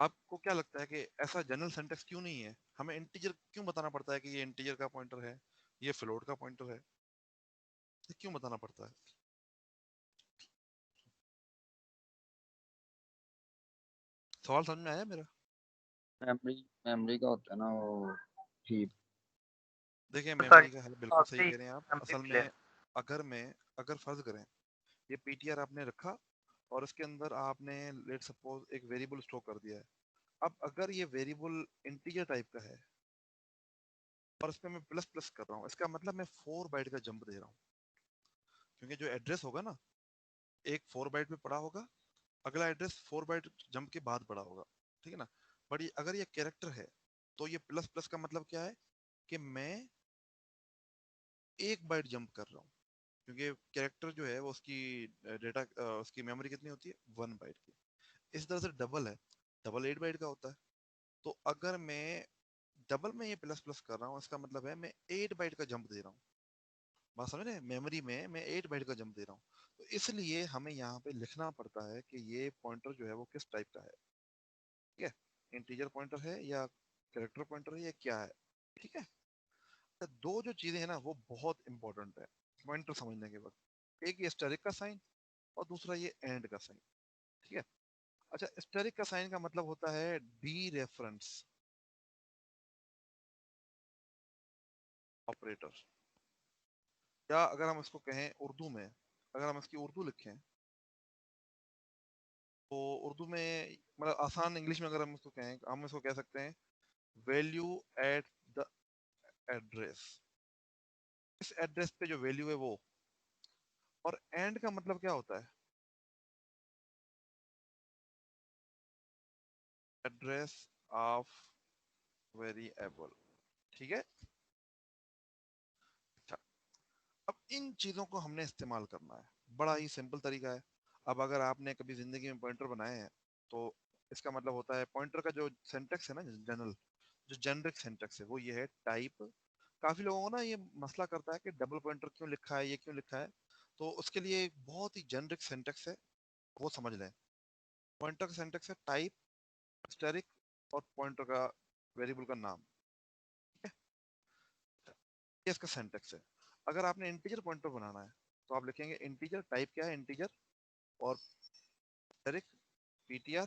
आपको क्या लगता है कि ऐसा जनरल सेंटेंस क्यों नहीं है? हमें इंटीजर क्यों बताना पड़ता है कि ये इंटीजर का पॉइंटर है, ये फ्लोट का पॉइंटर है? ये क्यों बताना पड़ता है? सवाल समझ में आया मेरा? मेमोरी मेमोरी का होता है ना वो हीप। देखिए, सॉरी, मेमोरी का है, बिल्कुल सही आपसे कह रहे हैं आप। असल कंप्लीट में क्लियर। अगर फर्ज करें ये पीटीआर आपने रखा और इसके अंदर आपने लेट सपोज एक वेरिएबल स्टोर कर दिया है। अब अगर ये वेरिएबल इंटीजर टाइप का है और इस पे मैं प्लस प्लस कर रहा हूँ, इसका मतलब मैं 4 बाइट का जंप दे रहा हूँ, क्योंकि जो एड्रेस होगा ना एक 4 बाइट में पड़ा होगा, अगला एड्रेस 4 बाइट जंप के बाद पड़ा होगा, ठीक है ना। बट ये अगर ये कैरेक्टर है तो ये प्लस प्लस का मतलब क्या है कि मैं 1 बाइट जंप कर रहा हूँ, क्योंकि कैरेक्टर जो है वो उसकी डेटा उसकी मेमोरी कितनी होती है, 1 बाइट की। इस तरह से डबल है, डबल 8 बाइट का होता है। तो अगर मैं डबल में ये प्लस प्लस कर रहा हूँ, इसका मतलब है मैं 8 बाइट का जंप दे रहा हूँ। बात समझ रहे हैं? मेमोरी में मैं 8 बाइट का जंप दे रहा हूँ, तो इसलिए हमें यहाँ पे लिखना पड़ता है कि ये पॉइंटर जो है वो किस टाइप का है। ठीक है, इंटीजर पॉइंटर है या कैरेक्टर पॉइंटर है या क्या है? ठीक है, तो दो जो चीजें हैं ना वो बहुत इंपॉर्टेंट है पॉइंटर समझने के वक्त। एक ये स्टेरिक का साइन और दूसरा ये एंड का साइन। ठीक है। अच्छा, स्टेरिक का साइन का मतलब होता है डी रेफरेंस ऑपरेटर, या अगर हम इसको कहें उर्दू में, अगर हम इसकी उर्दू लिखें तो उर्दू में मतलब आसान इंग्लिश में अगर हम इसको कहें, हम इसको कह सकते हैं वैल्यू एट द एड्रेस। इस एड्रेस पे जो वैल्यू है वो। और एंड का मतलब क्या होता है? एड्रेस ऑफ वेरिएबल, ठीक है। अच्छा, अब इन चीजों को हमने इस्तेमाल करना है, बड़ा ही सिंपल तरीका है। अब अगर आपने कभी जिंदगी में पॉइंटर बनाए हैं तो इसका मतलब होता है पॉइंटर का जो सिंटैक्स है ना, जनरल जो जेनरिक सिंटैक्स है वो ये है टाइप। काफी लोगों को ना ये मसला करता है कि डबल पॉइंटर क्यों लिखा है, ये क्यों लिखा है, तो उसके लिए एक बहुत ही जेनरिक सिंटैक्स है, वो समझ लें। पॉइंटर का सिंटैक्स है टाइप, स्टैटिक और पॉइंटर का वेरिएबल का नाम, ठीक है। ये इसका सिंटैक्स है। अगर आपने इंटीजर पॉइंटर बनाना है तो आप लिखेंगे इंटीजर, टाइप क्या है इंटीजर, और स्टैटिक ptr।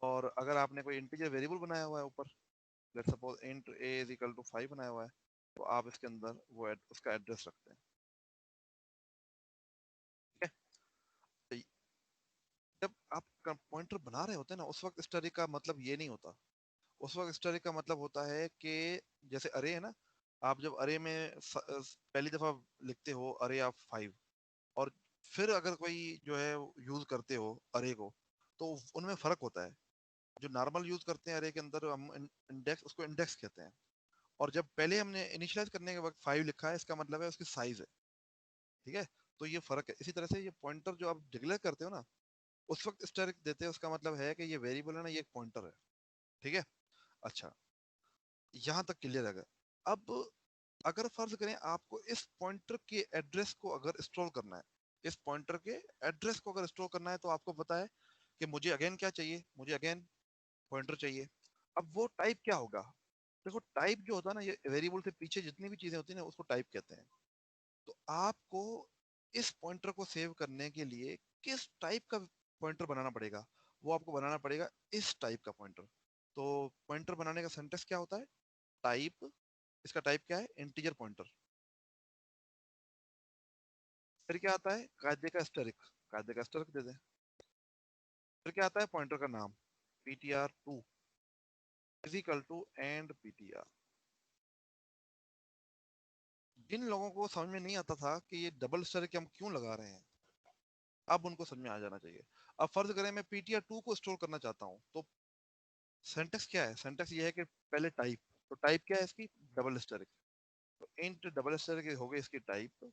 और अगर आपने कोई इंटीजर वेरिएबल बनाया हुआ है ऊपर, let's suppose int a is equal to 5 बनाया हुआ है, तो आप इसके अंदर वो उसका एड्रेस रखते हैं, ठीक है। जब आप पॉइंटर बना रहे होते हैं ना, उस वक्त स्टैटिक का मतलब ये नहीं होता। उस वक्त स्टैटिक का मतलब होता है कि जैसे अरे है ना, आप जब अरे में पहली दफा लिखते हो अरे ऑफ 5, और फिर अगर कोई जो है यूज करते हो अरे को, तो उनमें फर्क होता है। जो नॉर्मल यूज करते हैं अरे के अंदर हम इंडेक्स, उसको इंडेक्स कहते हैं, और जब पहले हमने इनिशियलाइज करने के वक्त 5 लिखा है, इसका मतलब है उसकी साइज है, ठीक है। तो ये फर्क है। इसी तरह से ये पॉइंटर जो आप डिक्लेयर करते हो ना, उस वक्त स्टैटिक देते हैं, उसका मतलब है कि ये वेरिएबल है ना, ये एक पॉइंटर है, ठीक है। अच्छा, यहाँ तक क्लियर है। अब अगर फर्ज करें आपको इस पॉइंटर के एड्रेस को अगर स्टोर करना है, इस पॉइंटर के एड्रेस को अगर स्टोर करना है, तो आपको पता है कि मुझे अगेन क्या चाहिए, मुझे अगेन पॉइंटर चाहिए। अब वो टाइप क्या होगा? देखो टाइप जो होता है ना, ये वेरिएबल से पीछे जितनी भी चीजें होती है ना, उसको टाइप कहते हैं। तो आपको इस पॉइंटर को सेव करने के लिए किस टाइप का पॉइंटर बनाना पड़ेगा? वो आपको बनाना पड़ेगा इस टाइप का पॉइंटर। तो पॉइंटर बनाने का सिंटेक्स क्या होता है? टाइप, इसका टाइप क्या है? Integer pointer. फिर क्या आता है? कायदे का स्टैटिक, कायदे का स्टैटिक दे दें। फिर क्या आता है? पॉइंटर का नाम ptr2 is equal to and ptr। जिन लोगों को समझ में नहीं आता था कि ये डबल स्टैटिक हम क्यों लगा रहे हैं, अब उनको समझ में आ जाना चाहिए। अब फर्ज करें मैं ptr2 को स्टोर करना चाहता हूँ, तो सिंटेक्स क्या है? सिंटेक्स ये है कि पहले टाइप, तो टाइप क्या है इसकी? Double static. तो इंट डबल स्टैटिक हो गई इसकी टाइप,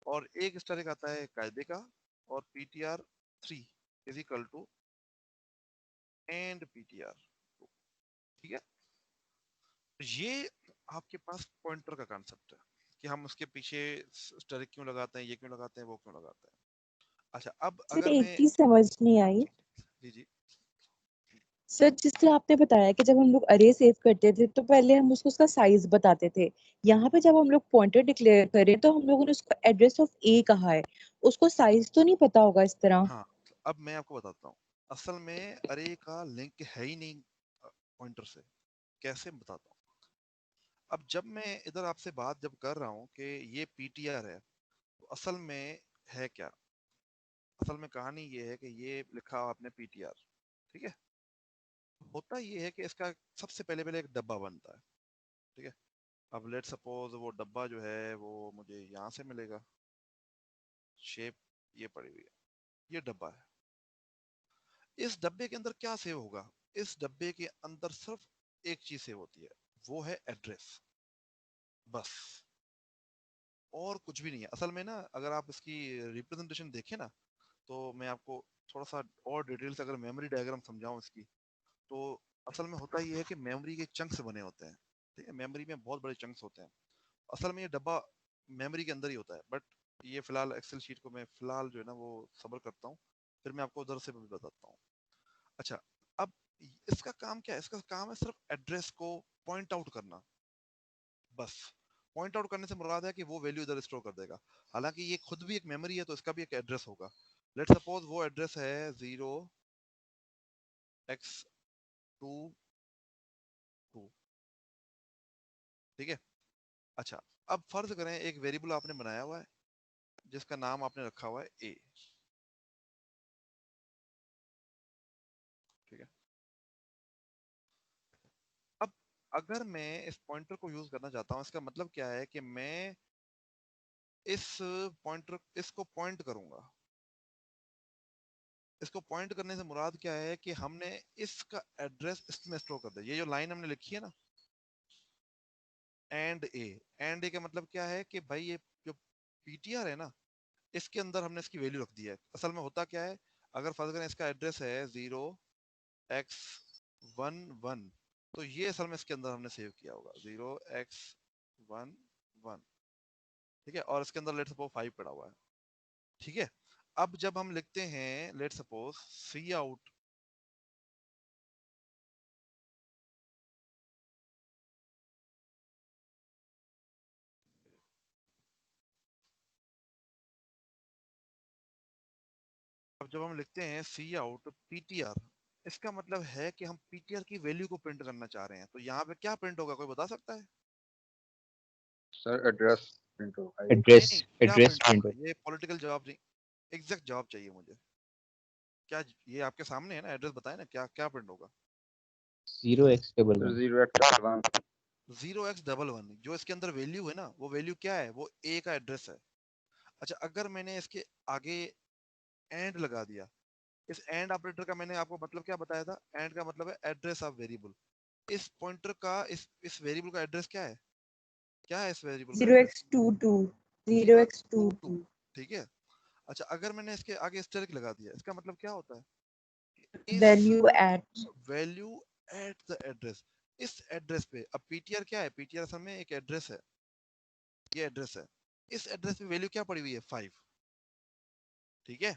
और एक स्टैटिक आता है कायदे का, और ptr3 is equal to and ptr2, ठीक है। तो ये आपके पास पॉइंटर का कॉन्सेप्ट है कि हम उसके पीछे स्टैटिक क्यों लगाते हैं, ये क्यों लगाते हैं, वो क्यों लगाते हैं। अच्छा, अब सर अगर एक मैं चीज समझ नहीं आई। जी जी सर जिस तरह आपने बताया कि जब हम लोग अरे सेव करते थे तो पहले हम उसको उसका साइज बताते थे, यहाँ पे जब हम लोग पॉइंटर डिक्लेयर करें तो हम लोगों ने उसको एड्रेस ऑफ ए कहा है, उसको साइज तो नहीं पता होगा इस तरह। हाँ, अब मैं आपको बताता हूँ। असल में अरे का लिंक है ही नहीं पॉइंटर से, कैसे बताता हूँ। अब जब मैं इधर आपसे बात जब कर रहा हूँ कि ये ptr है, तो असल में है क्या? असल में कहानी ये है कि ये लिखा आपने ptr, ठीक है। होता ये है कि इसका सबसे पहले पहले एक डब्बा बनता है, ठीक है। अब लेट सपोज वो डब्बा जो है वो मुझे यहाँ से मिलेगा, शेप ये पड़ी हुई है, ये डब्बा है। इस डब्बे के अंदर क्या सेव होगा? इस डब्बे के अंदर सिर्फ एक चीज सेव होती है, वो है एड्रेस, बस, और कुछ भी नहीं है। असल में ना, अगर आप इसकी रिप्रेजेंटेशन देखें ना, तो मैं आपको थोड़ा सा और डिटेल से अगर मेमोरी डायग्राम समझाऊं इसकी, तो असल में होता ये है कि मेमोरी के चंक्स बने होते हैं, ठीक है। मेमोरी में बहुत बड़े चंक्स होते हैं। असल में ये डब्बा मेमोरी के अंदर ही होता है, बट ये फिलहाल एक्सेल शीट को मैं फिलहाल जो है ना वो सब्र करता हूँ, फिर मैं आपको उधर से भी बताता हूँ। अच्छा, अब इसका काम क्या है? इसका काम है सिर्फ एड्रेस को पॉइंट आउट करना, बस। पॉइंट आउट करने से मुराद है कि वो वैल्यू इधर स्टोर कर देगा। हालांकि ये खुद भी एक मेमोरी है, तो इसका भी एक एड्रेस होगा। लेट सपोज वो एड्रेस है 0x22, ठीक है। अच्छा, अब फर्ज करें एक वेरिएबल आपने बनाया हुआ है जिसका नाम आपने रखा हुआ है a, ठीक है। अब अगर मैं इस पॉइंटर को यूज करना चाहता हूं, इसका मतलब क्या है कि मैं इस पॉइंटर इसको पॉइंट करूंगा, इसको पॉइंट करने से मुराद क्या है कि हमने इसका एड्रेस इसमें स्टोर कर दिया। ये जो लाइन हमने लिखी है ना, एंड ए का मतलब क्या है कि भाई ये जो पीटीआर है ना, इसके अंदर हमने इसकी वैल्यू रख दी है। असल में होता क्या है, अगर फर्ज करें इसका एड्रेस है 0x11, तो ये असल में इसके अंदर हमने सेव किया होगा 0x11, ठीक है, और इसके अंदर लेट्स सपोज 5 पड़ा हुआ है, ठीक है। अब जब हम लिखते हैं लेट्स सपोज सी आउट, अब जब हम लिखते हैं सी आउट पीटीआर, इसका मतलब है कि हम पीटीआर की वैल्यू को प्रिंट करना चाह रहे हैं। तो यहाँ पे क्या प्रिंट होगा, कोई बता सकता है? सर एड्रेस प्रिंट होगा। एड्रेस नहीं, क्या एड्रेस प्रिंट प्रिंट होगा? ये पॉलिटिकल जवाब नहीं, एग्जैक्ट जवाब चाहिए मुझे। क्या ये आपके सामने है ना, एड्रेस बताए ना, क्या क्या प्रिंट होगा? 0x11 0x11 0x11, जो इसके अंदर वैल्यू है ना, वो वैल्यू क्या है? वो ए का एड्रेस है। अच्छा, अगर मैंने इसके आगे एंड लगा दिया, इस एंड ऑपरेटर का मैंने आपको मतलब क्या बताया था? एंड का मतलब है एड्रेस ऑफ वेरिएबल। इस पॉइंटर का इस वेरिएबल का एड्रेस क्या है? क्या है इस वेरिएबल का एड्रेस? 0x22 0x22, 0x22 ठीक है। अच्छा, अगर मैंने इसके आगे स्टेरिक लगा दिया, इसका मतलब क्या होता है? इस value at value at the address, इस एड्रेस पे। अब पीटीआर क्या है? पीटीआर असल में एक एड्रेस है, ये एड्रेस है। इस एड्रेस पे वैल्यू क्या पड़ी हुई है? 5, ठीक है।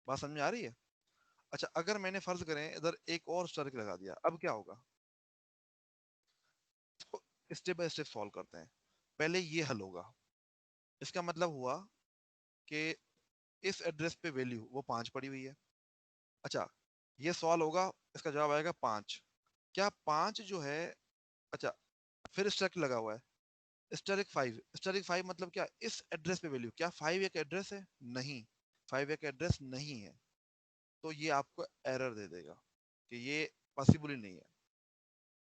बात समझ में आ रही है? अच्छा, अगर मैंने फर्ज करें इधर एक और स्टेरिक लगा दिया, अब क्या होगा? स्टेप बाय स्टेप सॉल्व करते हैं। पहले ये हल होगा, इसका मतलब हुआ कि इस एड्रेस पे वैल्यू वो 5 पड़ी हुई है। अच्छा, ये सॉल्व होगा, इसका जवाब आएगा 5। क्या 5 जो है, अच्छा, फिर स्टैक लगा हुआ है स्टेरिक 5, स्टेरिक 5 मतलब क्या? इस एड्रेस पे वैल्यू, क्या 5 एक एड्रेस है? नहीं, 5 एक एड्रेस नहीं है। तो ये आपको एरर दे देगा कि ये पॉसिबल ही नहीं है।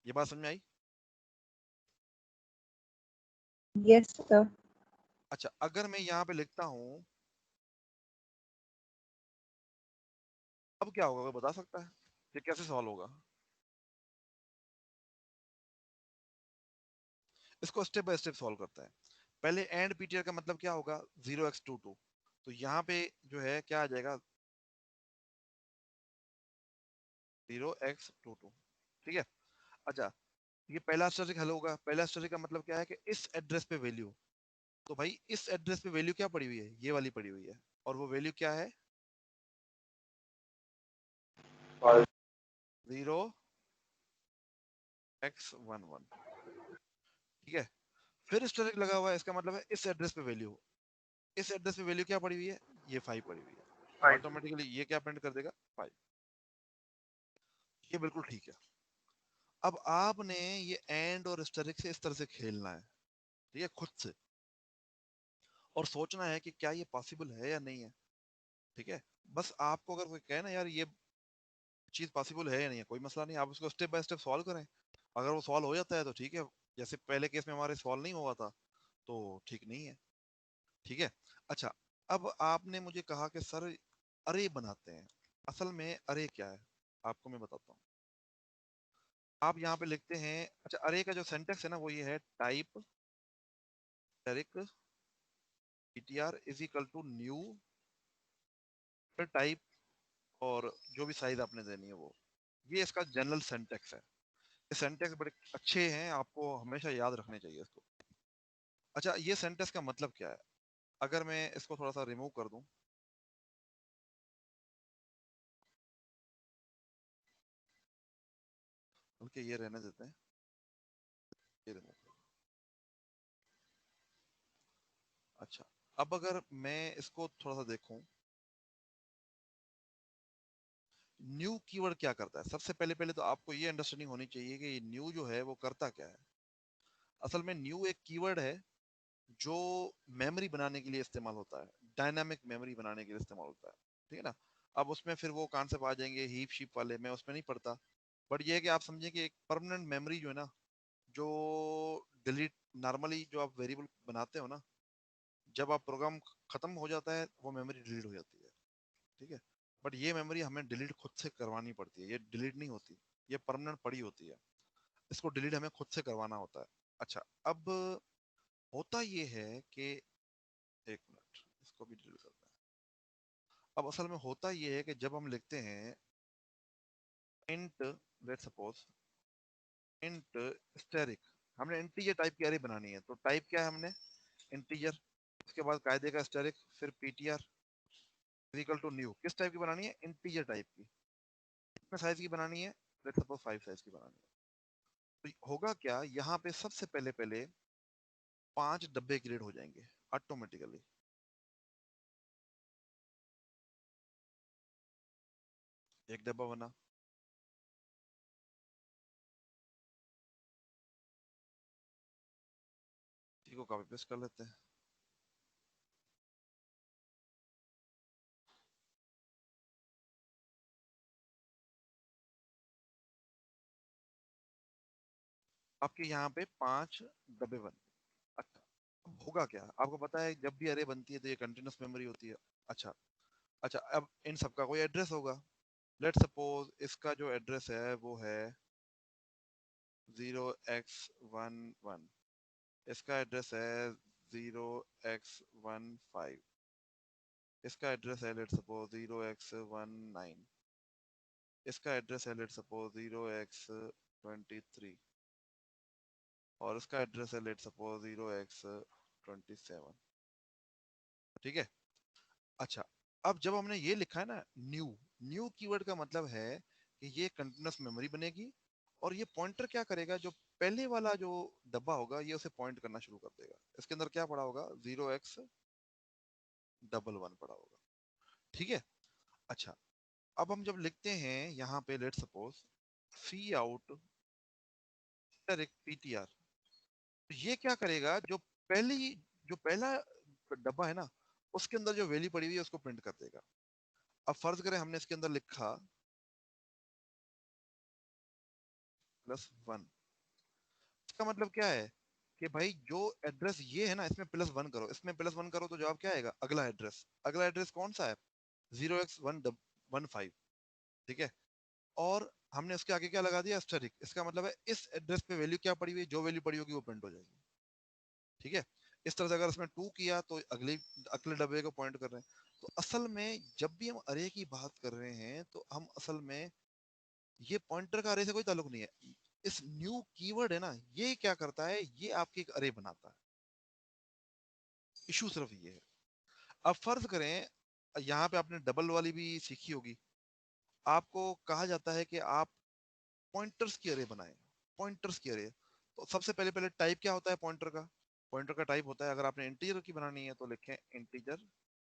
ये बात समझ में आई? यस सर अच्छा, अगर मैं यहाँ पे लिखता हूँ, अब क्या होगा, कोई बता सकता है ये कैसे सॉल्व होगा? इसको स्टेप बाय स्टेप सॉल्व करते हैं। पहले एंड पीटीआर का मतलब क्या होगा? 0x22, तो यहाँ पे जो है क्या आ जाएगा? 0x22, ठीक है। अच्छा, ये पहला स्टेरिक हल होगा। पहला स्टेरिक का मतलब क्या है कि इस एड्रेस पे वैल्यू, तो भाई इस एड्रेस पे वैल्यू क्या पड़ी हुई है? ये वाली पड़ी हुई है, और वो वैल्यू क्या है? 0x11, ठीक है। फिर स्टेरिक लगा हुआ है, इसका मतलब है इस एड्रेस पे वैल्यू, इस एड्रेस पे वैल्यू क्या पड़ी हुई है? ये 5 पड़ी हुई है। ऑटोमेटिकली ये क्या प्रिंट कर देगा? 5। ये बिल्कुल ठीक है। अब आपने ये एंड और स्टेरिक से इस तरह से खेलना है, ठीक है, खुद से, और सोचना है कि क्या ये पॉसिबल है या नहीं है, ठीक है। बस आपको अगर कोई कहे ना यार ये चीज पॉसिबल है या नहीं है, कोई मसला नहीं, आप उसको स्टेप बाय स्टेप सॉल्व करें। अगर वो सॉल्व हो जाता है तो ठीक है, जैसे पहले केस में हमारे सॉल्व नहीं हुआ था तो ठीक नहीं है, ठीक है। अच्छा, अब आपने मुझे कहा कि सर अरे बनाते हैं। असल में अरे क्या है आपको मैं बताता हूँ। आप यहाँ पे लिखते हैं, अच्छा, अरे का जो सेंटेक्स है ना वो ये है, type asterisk ptr is equal to new, फिर टाइप और जो भी साइज आपने देनी है वो, ये इसका जनरल सेंटेक्स है। ये सेंटेक्स बड़े अच्छे हैं, आपको हमेशा याद रखने चाहिए इसको। अच्छा, ये सेंटेक्स का मतलब क्या है? अगर मैं इसको थोड़ा सा रिमूव कर दूं, बल्कि ये रहने देते हैं, ये रिमूव कर दूं। अच्छा, अब अगर मैं इसको थोड़ा सा देखूं, न्यू कीवर्ड क्या करता है? सबसे पहले तो आपको ये अंडरस्टैंडिंग होनी चाहिए कि न्यू जो है वो करता क्या है। असल में न्यू एक कीवर्ड है जो मेमोरी बनाने के लिए इस्तेमाल होता है, डायनामिक मेमोरी बनाने के लिए इस्तेमाल होता है, ठीक है ना। अब उसमें फिर वो कॉन्सेप्ट आ जाएंगे हीप शीप वाले, मैं उसमें नहीं पढ़ता। बट ये है कि आप समझिए कि एक परमानेंट मेमोरी जो है ना, जो डिलीट, नॉर्मली जो आप वेरिएबल बनाते हो ना, जब आप प्रोग्राम खत्म हो जाता है वो मेमोरी डिलीट हो जाती है, ठीक है। बट ये मेमोरी हमें डिलीट खुद से करवानी पड़ती है, ये डिलीट नहीं होती, ये परमानेंट पड़ी होती है, इसको डिलीट हमें खुद से करवाना होता है। अच्छा, अब होता ये है कि एक मिनट, इसको भी डिलीट करते हैं। अब असल में होता ये है कि जब हम लिखते हैं int, let's suppose int static, हमने इंटीजर टाइप की एरे बनानी है, तो टाइप क्या है हमने इंटीजर, उसके बाद कायदे का स्टैटिक, फिर ptr इक्वल टू न्यू, किस टाइप की बनानी है इंटीजर टाइप की, कितने साइज की बनानी है लेट्स सपोज 5 साइज की बनानी है। तो होगा क्या, यहाँ पे सबसे पहले 5 डब्बे क्रिएट हो जाएंगे ऑटोमेटिकली। एक डब्बा बना, इसी को कॉपी पेस्ट कर लेते हैं, आपके यहाँ पे 5 डब्बे बन। अच्छा, अब होगा क्या, आपको पता है जब भी अरे बनती है तो ये कंटिन्यूस मेमोरी होती है। अच्छा अच्छा, अब इन सबका कोई एड्रेस होगा, लेट्स सपोज इसका जो एड्रेस है वो है 0x11, इसका एड्रेस है 0x15, इसका एड्रेस है लेट्स सपोज 0x19, इसका एड्रेस है लेट्स सपोज 0x23, और इसका एड्रेस है लेट्स सपोज 0x27। ठीक है। अच्छा, अब जब हमने ये लिखा है ना न्यू कीवर्ड का मतलब है कि ये कंटिन्यूस मेमोरी बनेगी, और ये पॉइंटर क्या करेगा, जो पहले वाला जो डब्बा होगा ये उसे पॉइंट करना शुरू कर देगा। इसके अंदर क्या पड़ा होगा 0x11 पड़ा होगा। ठीक है। अच्छा, अब हम जब लिखते हैं यहाँ पे let's suppose cout ptr, तो ये क्या करेगा, जो पहला डब्बा है ना उसके अंदर जो वैल्यू पड़ी हुई है उसको प्रिंट कर देगा। अब फर्ज करें हमने इसके अंदर लिखा +1, इसका मतलब क्या है कि भाई जो एड्रेस ये है ना इसमें +1 करो, इसमें +1 करो, तो जवाब क्या आएगा, अगला एड्रेस कौन सा है 0x115। ठीक है। और हमने उसके आगे क्या लगा दिया एस्टेरिक, इसका मतलब है इस एड्रेस पे वैल्यू क्या पड़ी हुई है, जो वैल्यू पड़ी होगी वो प्रिंट हो जाएगी। ठीक है। इस तरह से अगर इसमें 2 किया तो अगले डब्बे को पॉइंट कर रहे हैं। तो असल में जब भी हम अरे की बात कर रहे हैं तो हम असल में ये पॉइंटर का अरे से कोई ताल्लुक नहीं है, इस न्यू कीवर्ड है ना ये क्या करता है, ये आपकी एक अरे बनाता है। इशू सिर्फ ये है। अब फर्ज करें यहाँ पे आपने डबल वाली भी सीखी होगी, आपको कहा जाता है कि आप पॉइंटर्स की अरे बनाएं, पॉइंटर्स की अरे। तो सबसे पहले टाइप क्या होता है पॉइंटर का, पॉइंटर का टाइप होता है, अगर आपने इंटीजर की बनानी है तो लिखें इंटीजर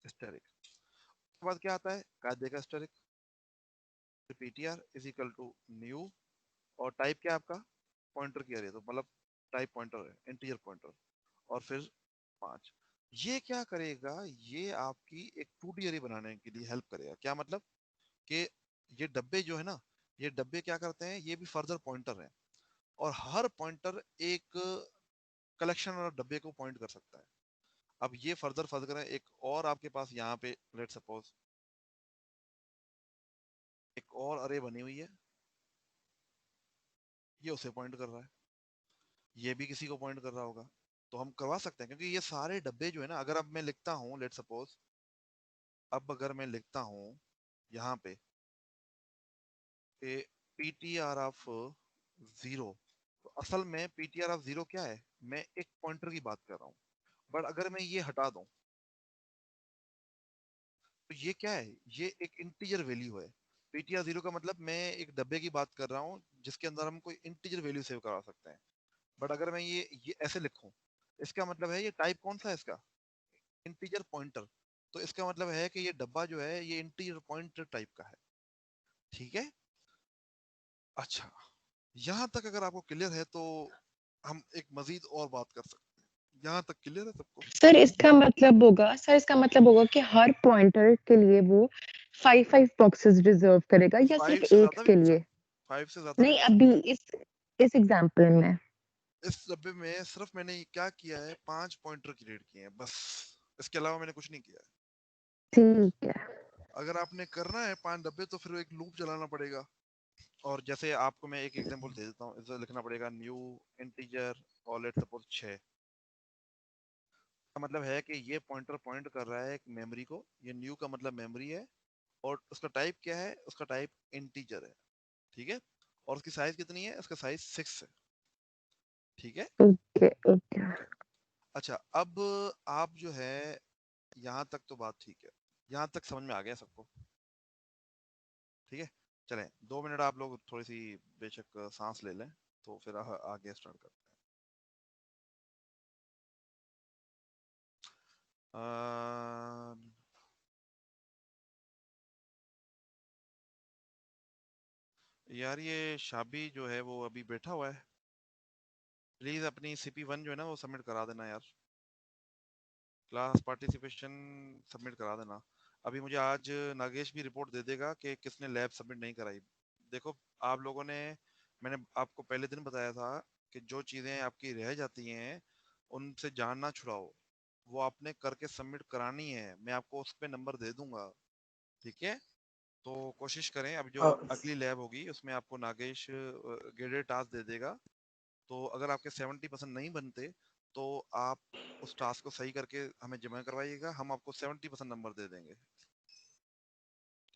स्टैटिक। उसके बाद क्या आता है कायदे का static, ptr is equal to new, और टाइप क्या है आपका पॉइंटर की अरे, तो मतलब टाइप पॉइंटर है इंटीजर पॉइंटर, और फिर 5। ये क्या करेगा, ये आपकी एक 2D अरे बनाने के लिए हेल्प करेगा। क्या मतलब कि ये डब्बे जो है ना, ये डब्बे क्या करते हैं, ये भी फर्दर पॉइंटर हैं, और हर पॉइंटर एक कलेक्शन और डब्बे को पॉइंट कर सकता है। अब ये फर्दर करें, एक और आपके पास यहाँ पे लेट्स सपोज एक और अरे बनी हुई है, ये उसे पॉइंट कर रहा है, ये भी किसी को पॉइंट कर रहा होगा, तो हम करवा सकते हैं, क्योंकि ये सारे डब्बे जो है ना, अगर अब मैं लिखता हूँ लेट्स सपोज, अब अगर मैं लिखता हूँ यहाँ पे ptr ऑफ 0, तो असल में ptr ऑफ 0 क्या है, मैं एक पॉइंटर की बात कर रहा हूँ, बट अगर मैं ये हटा दूं तो ये क्या है, ये एक इंटीजर वैल्यू है। ptr 0 का मतलब मैं एक डब्बे की बात कर रहा हूँ जिसके अंदर हम कोई इंटीजर वैल्यू सेव करा सकते हैं। बट अगर मैं ये ऐसे लिखूं, इसका मतलब है ये टाइप कौन सा है इसका, इंटीजर पॉइंटर, तो इसका मतलब है कि ये डब्बा जो है ये इंटीजर पॉइंटर टाइप का है। ठीक है। अच्छा, यहाँ तक अगर आपको क्लियर है तो हम एक मजीद और बात कर सकते हैं। यहाँ तक क्लियर है सबको? सर इसका मतलब होगा कि हर पॉइंटर के लिए वो 5 बॉक्सेस रिजर्व करेगा या 5 सिर्फ से एक ज्यादा भी के पूछा, लिए? 5 से ज्यादा भी नहीं, पूछा। अभी इस एग्जांपल में इस डब्बे में सिर्फ मैंने क्या किया है 5 पॉइंटर क्रिएट किए हैं बस, इसके अलावा मैंने कुछ नहीं किया है। ठीक है। अगर आपने करना है 5 डब्बे तो फिर एक लूप चलाना पड़ेगा। और जैसे आपको मैं एक एग्जांपल दे देता हूँ, इसे लिखना पड़ेगा न्यू इंटीजर और लेट्स सपोज 6 का मतलब है कि ये पॉइंटर पॉइंट कर रहा है एक मेमोरी को, ये न्यू का मतलब मेमोरी है और उसका टाइप क्या है, उसका टाइप इंटीजर है, ठीक है, और उसकी साइज कितनी है, उसका साइज 6 है, ठीक है। ओके ओके ओके अच्छा, अब आप जो है यहाँ तक तो बात ठीक है, यहाँ तक समझ में आ गया सबको, ठीक है। चलें 2 मिनट आप लोग थोड़ी सी बेशक सांस ले लें, तो फिर आगे स्टार्ट करते हैं। यार ये शाबी जो है वो अभी बैठा हुआ है, प्लीज अपनी CP1 जो है ना वो सबमिट करा देना यार, क्लास पार्टिसिपेशन सबमिट करा देना। अभी मुझे आज नागेश भी रिपोर्ट दे देगा कि किसने लैब सबमिट नहीं कराई। देखो आप लोगों ने, मैंने आपको पहले दिन बताया था कि जो चीज़ें आपकी रह जाती हैं उनसे जान ना छुड़ाओ, वो आपने करके सबमिट करानी है, मैं आपको उस पर नंबर दे दूंगा, ठीक है। तो कोशिश करें, अब जो अगली लैब होगी उसमें आपको नागेश ग्रेडेड टास्क दे देगा, तो अगर आपके 70% नहीं बनते तो आप उस टास्क को सही करके हमें जमा करवाइएगा, हम आपको 70% नंबर दे देंगे,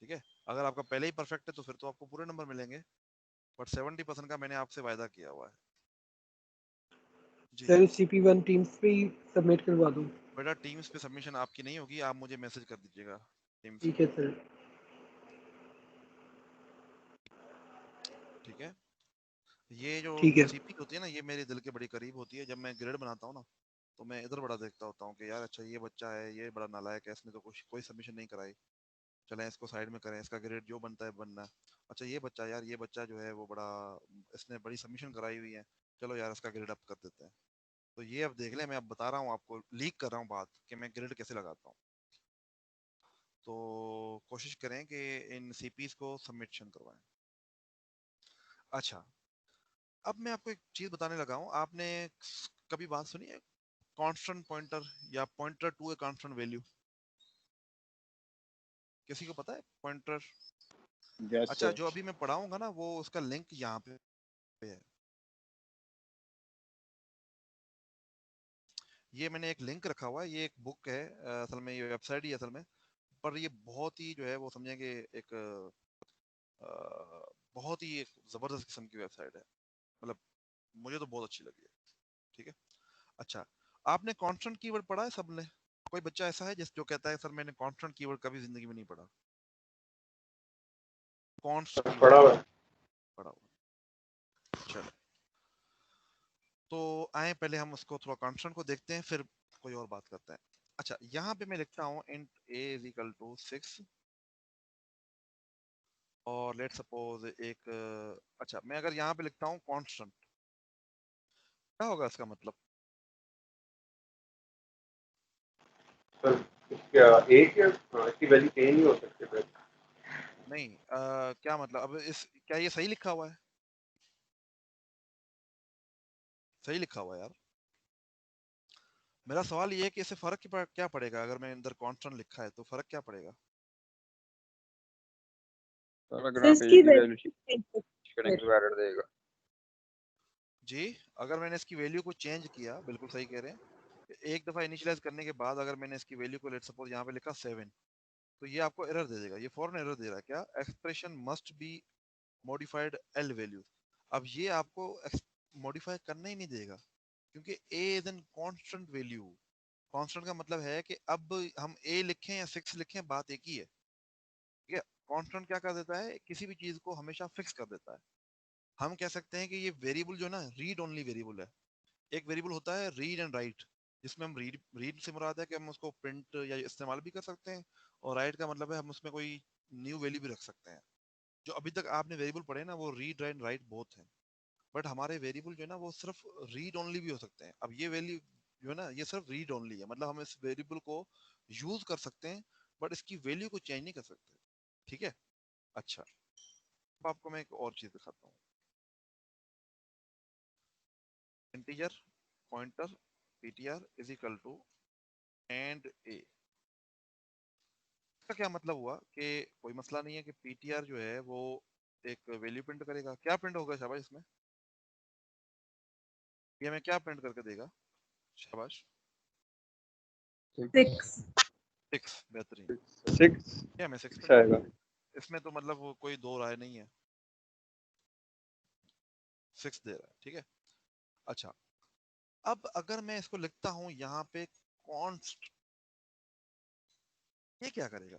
ठीक है। अगर आपका पहले ही परफेक्ट है तो फिर तो आपको पूरे नंबर मिलेंगे, बट 70% का मैंने आपसे वायदा किया हुआ है जी। सर CP1 टीम्स पे ही सबमिट करवा दूं? बेटा टीम्स पे सबमिशन आपकी नहीं होगी, आप मुझे मैसेज कर दीजिएगा टीम्स ठीक पे, है सर। ठीक है। ये जो ठीक है। CP होती है ना, ये मेरे दिल के बड़ी करीब होती है। जब मैं ग्रेड बनाता हूँ ना तो मैं इधर बड़ा देखता होता हूँ कि यार अच्छा ये बच्चा है, ये बड़ा नालायक है, इसने तो कुछ कोई सबमिशन नहीं कराई, चलें इसको साइड में करें, इसका ग्रेड जो बनता है बनना है। अच्छा ये बच्चा, यार ये बच्चा जो है वो बड़ा, इसने बड़ी सबमिशन कराई हुई है, चलो यार इसका ग्रेड अप कर देते हैं। तो ये अब देख लें, मैं अब बता रहा हूँ आपको, लीक कर रहा हूँ बात कि मैं ग्रेड कैसे लगाता हूँ। तो कोशिश करें कि इन CPs को सबमिशन करवाएं। अच्छा, अब मैं आपको एक चीज बताने लगा हूँ, आपने कभी बात सुनी है कांस्टेंट पॉइंटर या pointer to a constant value? किसी को पता है पॉइंटर? Yes, अच्छा, sir. जो अभी मैं पढ़ाऊंगा ना वो उसका लिंक यहाँ पे है, ये मैंने एक लिंक रखा हुआ है, ये एक बुक है, असल में ये वेबसाइट ही है असल में, पर ये बहुत ही जो है वो समझे कि एक बहुत ही एक जबरदस्त किस्म की वेबसाइट है, मतलब मुझे तो बहुत अच्छी लगी है, ठीक है। अच्छा, आपने कांस्टेंट कीवर्ड पढ़ा है सबने? कोई बच्चा ऐसा है जिस जो कहता है सर मैंने कांस्टेंट कीवर्ड कभी जिंदगी में नहीं पढ़ा? कॉन्स्ट पढ़ा कीवर्ड हुआ है। पढ़ा हुआ, चलो तो आए पहले हम उसको थोड़ा कांस्टेंट को देखते हैं, फिर कोई और बात करते हैं। अच्छा, यहाँ पे मैं लिखता हूँ int a is equal to 6 और लेट सपोज एक अच्छा मैं अगर यहाँ पे लिखता हूँ कांस्टेंट, क्या होगा इसका मतलब? सर क्या एक है, इसकी वैल्यू चेंज नहीं हो सकती सर। नहीं क्या मतलब, अब इस क्या ये सही लिखा हुआ है? सही लिखा हुआ है यार। मेरा सवाल ये है कि इससे फर्क क्या पड़ेगा, अगर मैं अंदर कांस्टेंट लिखा है तो फर्क क्या पड़ेगा? सर अगर सर आप इसकी एक ही वैल्यू वैल्यू करेंगे तो एरर देगा। जी, अगर मैंने इसकी वैल्यू को चेंज किया, बिल्कुल सही कह रहे हैं, एक दफा इनिशियलाइज करने के बाद अगर मैंने इसकी वैल्यू को लेट सपोज यहाँ पे लिखा 7, तो ये आपको एरर दे देगा, ये फौरन एरर दे रहा है, क्या expression must be modified L value. अब ये आपको मॉडिफाई करना ही नहीं देगा, क्योंकि A is an constant value. Constant का मतलब है कि अब हम A लिखें या 6 लिखें बात एक ही है, ठीक है। कांस्टेंट क्या कर देता है, किसी भी चीज को हमेशा फिक्स कर देता है। हम कह सकते हैं कि ये वेरिएबल जो है ना रीड ओनली वेरिएबल है। एक वेरिएबल होता है रीड एंड राइट, जिसमें हम रीड से मुराद है कि हम उसको प्रिंट या इस्तेमाल भी कर सकते हैं, और राइट का मतलब है हम उसमें कोई न्यू वैल्यू भी रख सकते हैं। जो अभी तक आपने वेरिएबल पढ़े ना वो रीड एंड राइट बोथ हैं, बट हमारे वेरिएबल जो है ना वो सिर्फ रीड ओनली भी हो सकते हैं। अब ये वैल्यू जो है ना ये सिर्फ रीड ओनली है, मतलब हम इस वेरिएबल को यूज कर सकते हैं बट इसकी वैल्यू को चेंज नहीं कर सकते, ठीक है। अच्छा, अब आपको मैं एक और चीज दिखाता हूँ, integer pointer ptr is equal to and a। इसका क्या मतलब हुआ कि कोई मसला नहीं है कि पीटीआर जो है वो एक वैल्यू प्रिंट करेगा। क्या प्रिंट होगा शाबाश इसमें? ये हमें क्या प्रिंट करके देगा शाबाश? 6 बेहतरीन। 6 क्या हमें 6 प्रिंट आएगा। इसमें तो मतलब वो कोई दो राय नहीं है, 6 दे रहा है, ठीक है। अच्छा, अब अगर मैं इसको लिखता हूं यहाँ पे कॉन्स्ट, ये क्या करेगा?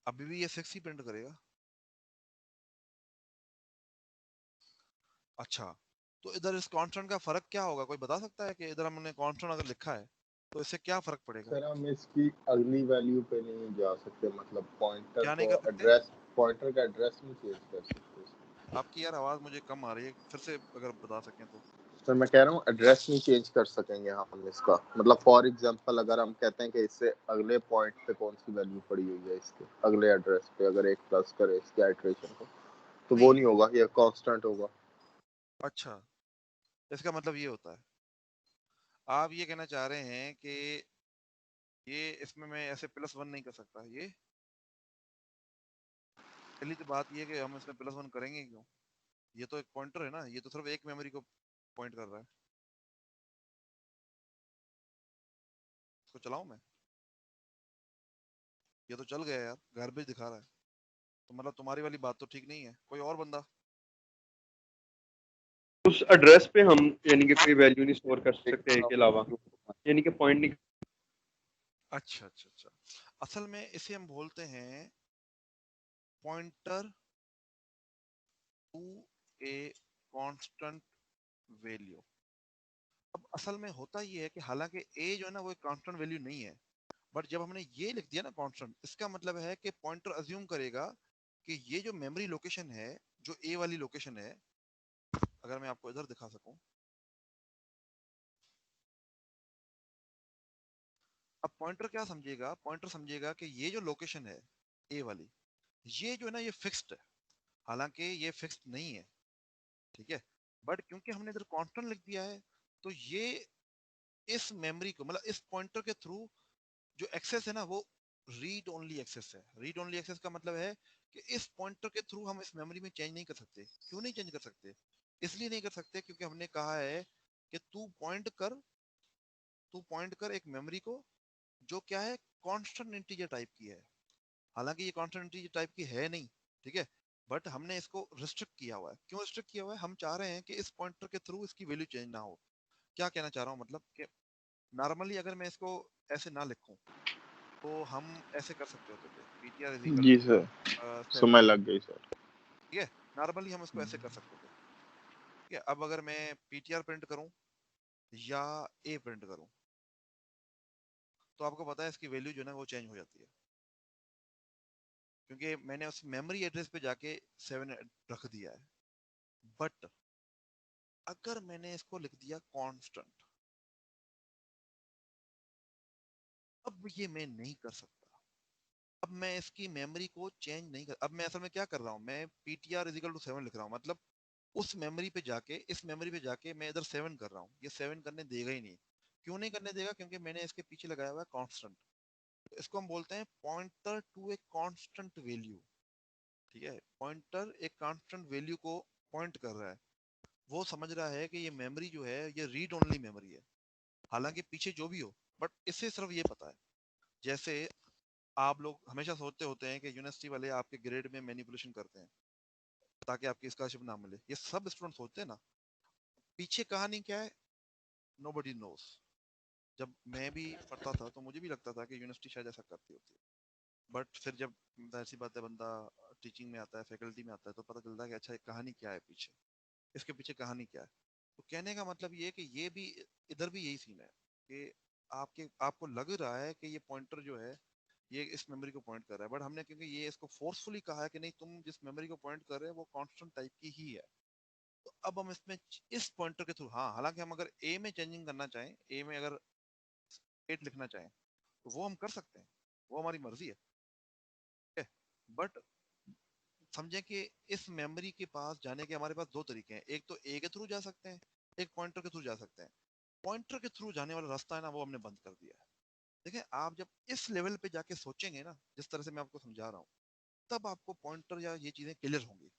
अभी भी ये 6 ही प्रिंट करेगा। अच्छा, तो इधर इस कांस्टेंट का फर्क क्या होगा? कोई बता सकता है कि इधर हमने कांस्टेंट अगर लिखा है तो इससे क्या फर्क पड़ेगा? सर हम इसकी अगली वैल्यू पे नहीं जा सकते, मतलब पॉइंटर क्या नहीं को कर सकते? एड्रेस, पॉइंटर का एड्रेस नहीं चेंज कर सकते। आपकी यार आवाज मुझे कम आ रही है, फिर से अगर बता सकें तो। सर मैं कह रहा हूँ एड्रेस नहीं चेंज कर सकेंगे हम इसका, मतलब फॉर एग्जांपल अगर हम कहते हैं कि इससे अगले पॉइंट पे कौन सी वैल्यू पड़ी हुई है, इसके अगले एड्रेस पे अगर एक प्लस करे इसके आइटरेशन को, तो वो नहीं होगा, ये कांस्टेंट होगा। अच्छा, इसका मतलब ये होता है, आप ये कहना चाह रहे हैं कि ये इसमें मैं ऐसे +1 नहीं कर सकता। ये पहली तो बात ये कि हम इसमें +1 करेंगे क्यों? ये तो एक पॉइंटर है ना, ये तो सिर्फ एक मेमोरी को पॉइंट कर रहा है। इसको चलाऊं मैं? ये तो चल गया यार, गार्बेज दिखा रहा है। तो मतलब तुम्हारी वाली बात तो ठीक नहीं है। कोई और बंदा? उस एड्रेस पे हम यानी कि कोई वैल्यू नहीं स्टोर कर सकते एक के अलावा, यानी कि पॉइंट नहीं। अच्छा अच्छा अच्छा, असल में इसे हम बोलते हैं pointer to a constant value. अब असल में होता ये है कि हालांकि ए जो है ना वो एक कांस्टेंट वैल्यू नहीं है, बट जब हमने ये लिख दिया ना कांस्टेंट, इसका मतलब है कि पॉइंटर अज्यूम करेगा कि ये जो मेमोरी लोकेशन है, जो ए वाली लोकेशन है, अगर मैं आपको इधर दिखा सकूं, अब पॉइंटर क्या समझेगा? पॉइंटर समझेगा कि ये जो लोकेशन है ए वाली, ये जो है ना ये फिक्स्ड है। हालांकि ये फिक्स्ड नहीं है, ठीक है, बट क्योंकि हमने इधर कांस्टेंट लिख दिया है, तो ये इस मेमोरी को, मतलब इस पॉइंटर के थ्रू जो एक्सेस है ना वो रीड ओनली एक्सेस है। रीड ओनली एक्सेस का मतलब है कि इस पॉइंटर के थ्रू हम इस मेमोरी में चेंज नहीं कर सकते। क्यों नहीं चेंज कर सकते? इसलिए नहीं कर सकते क्योंकि हमने कहा है कि तू पॉइंट कर एक मेमोरी को जो क्या है, कांस्टेंट इंटीजर टाइप की है। हालांकि ये कांस्टेंट इंटीजर टाइप की है नहीं, ठीक है, बट हमने इसको रिस्ट्रिक्ट किया हुआ है। क्यों रिस्ट्रिक्ट किया हुआ है? हम चाह रहे हैं कि इस पॉइंटर के थ्रू इसकी वैल्यू चेंज ना हो। क्या कहना चाह रहा हूँ, मतलब कि नॉर्मली अगर मैं इसको ऐसे ना लिखूं तो हम ऐसे कर सकते होते थे, ptr इज इक्वल जी टू सर, 7, समय लग गई सर। ठीक है, नॉर्मली हम इसको ऐसे कर सकते थे, ठीक है। अब अगर मैं ptr प्रिंट करूं या a प्रिंट करूं, तो आपको पता है इसकी वैल्यू जो है ना वो चेंज हो जाती है, क्योंकि मैंने उस मेमोरी एड्रेस पे जाके 7 रख दिया है। बट अगर मैंने इसको लिख दिया कांस्टेंट, अब ये मैं नहीं कर सकता। अब मैं इसकी मेमोरी को चेंज नहीं कर, अब मैं असल में क्या कर रहा हूँ, मैं ptr इज इक्वल टू 7 लिख रहा हूँ, मतलब उस मेमोरी पे जाके, इस मेमोरी पे जाके मैं इधर 7 कर रहा हूँ। ये 7 करने देगा ही नहीं। क्यों नहीं करने देगा? क्योंकि मैंने इसके पीछे लगाया हुआ है कांस्टेंट। तो इसको हम बोलते हैं pointer to a constant value, ठीक है। पॉइंटर एक कांस्टेंट वैल्यू को पॉइंट कर रहा है। वो समझ रहा है कि ये मेमोरी जो है ये रीड ओनली मेमोरी है, हालांकि पीछे जो भी हो, बट इसे सिर्फ ये पता है। जैसे आप लोग हमेशा सोचते होते हैं कि यूनिवर्सिटी वाले आपके ग्रेड में मैनिपुलेशन करते हैं ताकि आपकी स्कॉलरशिप ना मिले। ये सब स्टूडेंट सोचते हैं ना। पीछे कहानी क्या है? Nobody nose. जब मैं भी पढ़ता था तो मुझे भी लगता था कि यूनिवर्सिटी शायद ऐसा करती होती है, बट फिर जब ऐसी बात है, बंदा टीचिंग में आता है, फैकल्टी में आता है, तो पता चलता है कि अच्छा ये कहानी क्या है पीछे, इसके पीछे कहानी क्या है। तो कहने का मतलब ये है कि ये भी, इधर भी यही सीन है कि आपको लग रहा है कि ये पॉइंटर जो है ये इस मेमोरी को पॉइंट कर रहा है, बट हमने क्योंकि ये इसको फोर्सफुली कहा है कि नहीं, तुम जिस मेमोरी को पॉइंट कर रहे हो वो कांस्टेंट टाइप की ही है। तो अब हम इसमें इस पॉइंटर के थ्रू, हाँ, हालांकि हम अगर ए में चेंजिंग करना चाहें, ए में अगर 8 लिखना चाहें तो वो हम कर सकते हैं, वो हमारी मर्जी है, ठीक है। बट समझें कि इस मेमोरी के पास जाने के हमारे पास दो तरीके हैं। एक तो ए के थ्रू जा सकते हैं, एक पॉइंटर के थ्रू जा सकते हैं। पॉइंटर के थ्रू जाने वाला रास्ता है ना, वो हमने बंद कर दिया है। देखें, आप जब इस लेवल पे जाके सोचेंगे ना, जिस तरह से मैं आपको समझा रहा हूँ, तब आपको पॉइंटर या ये चीजें क्लियर होंगी।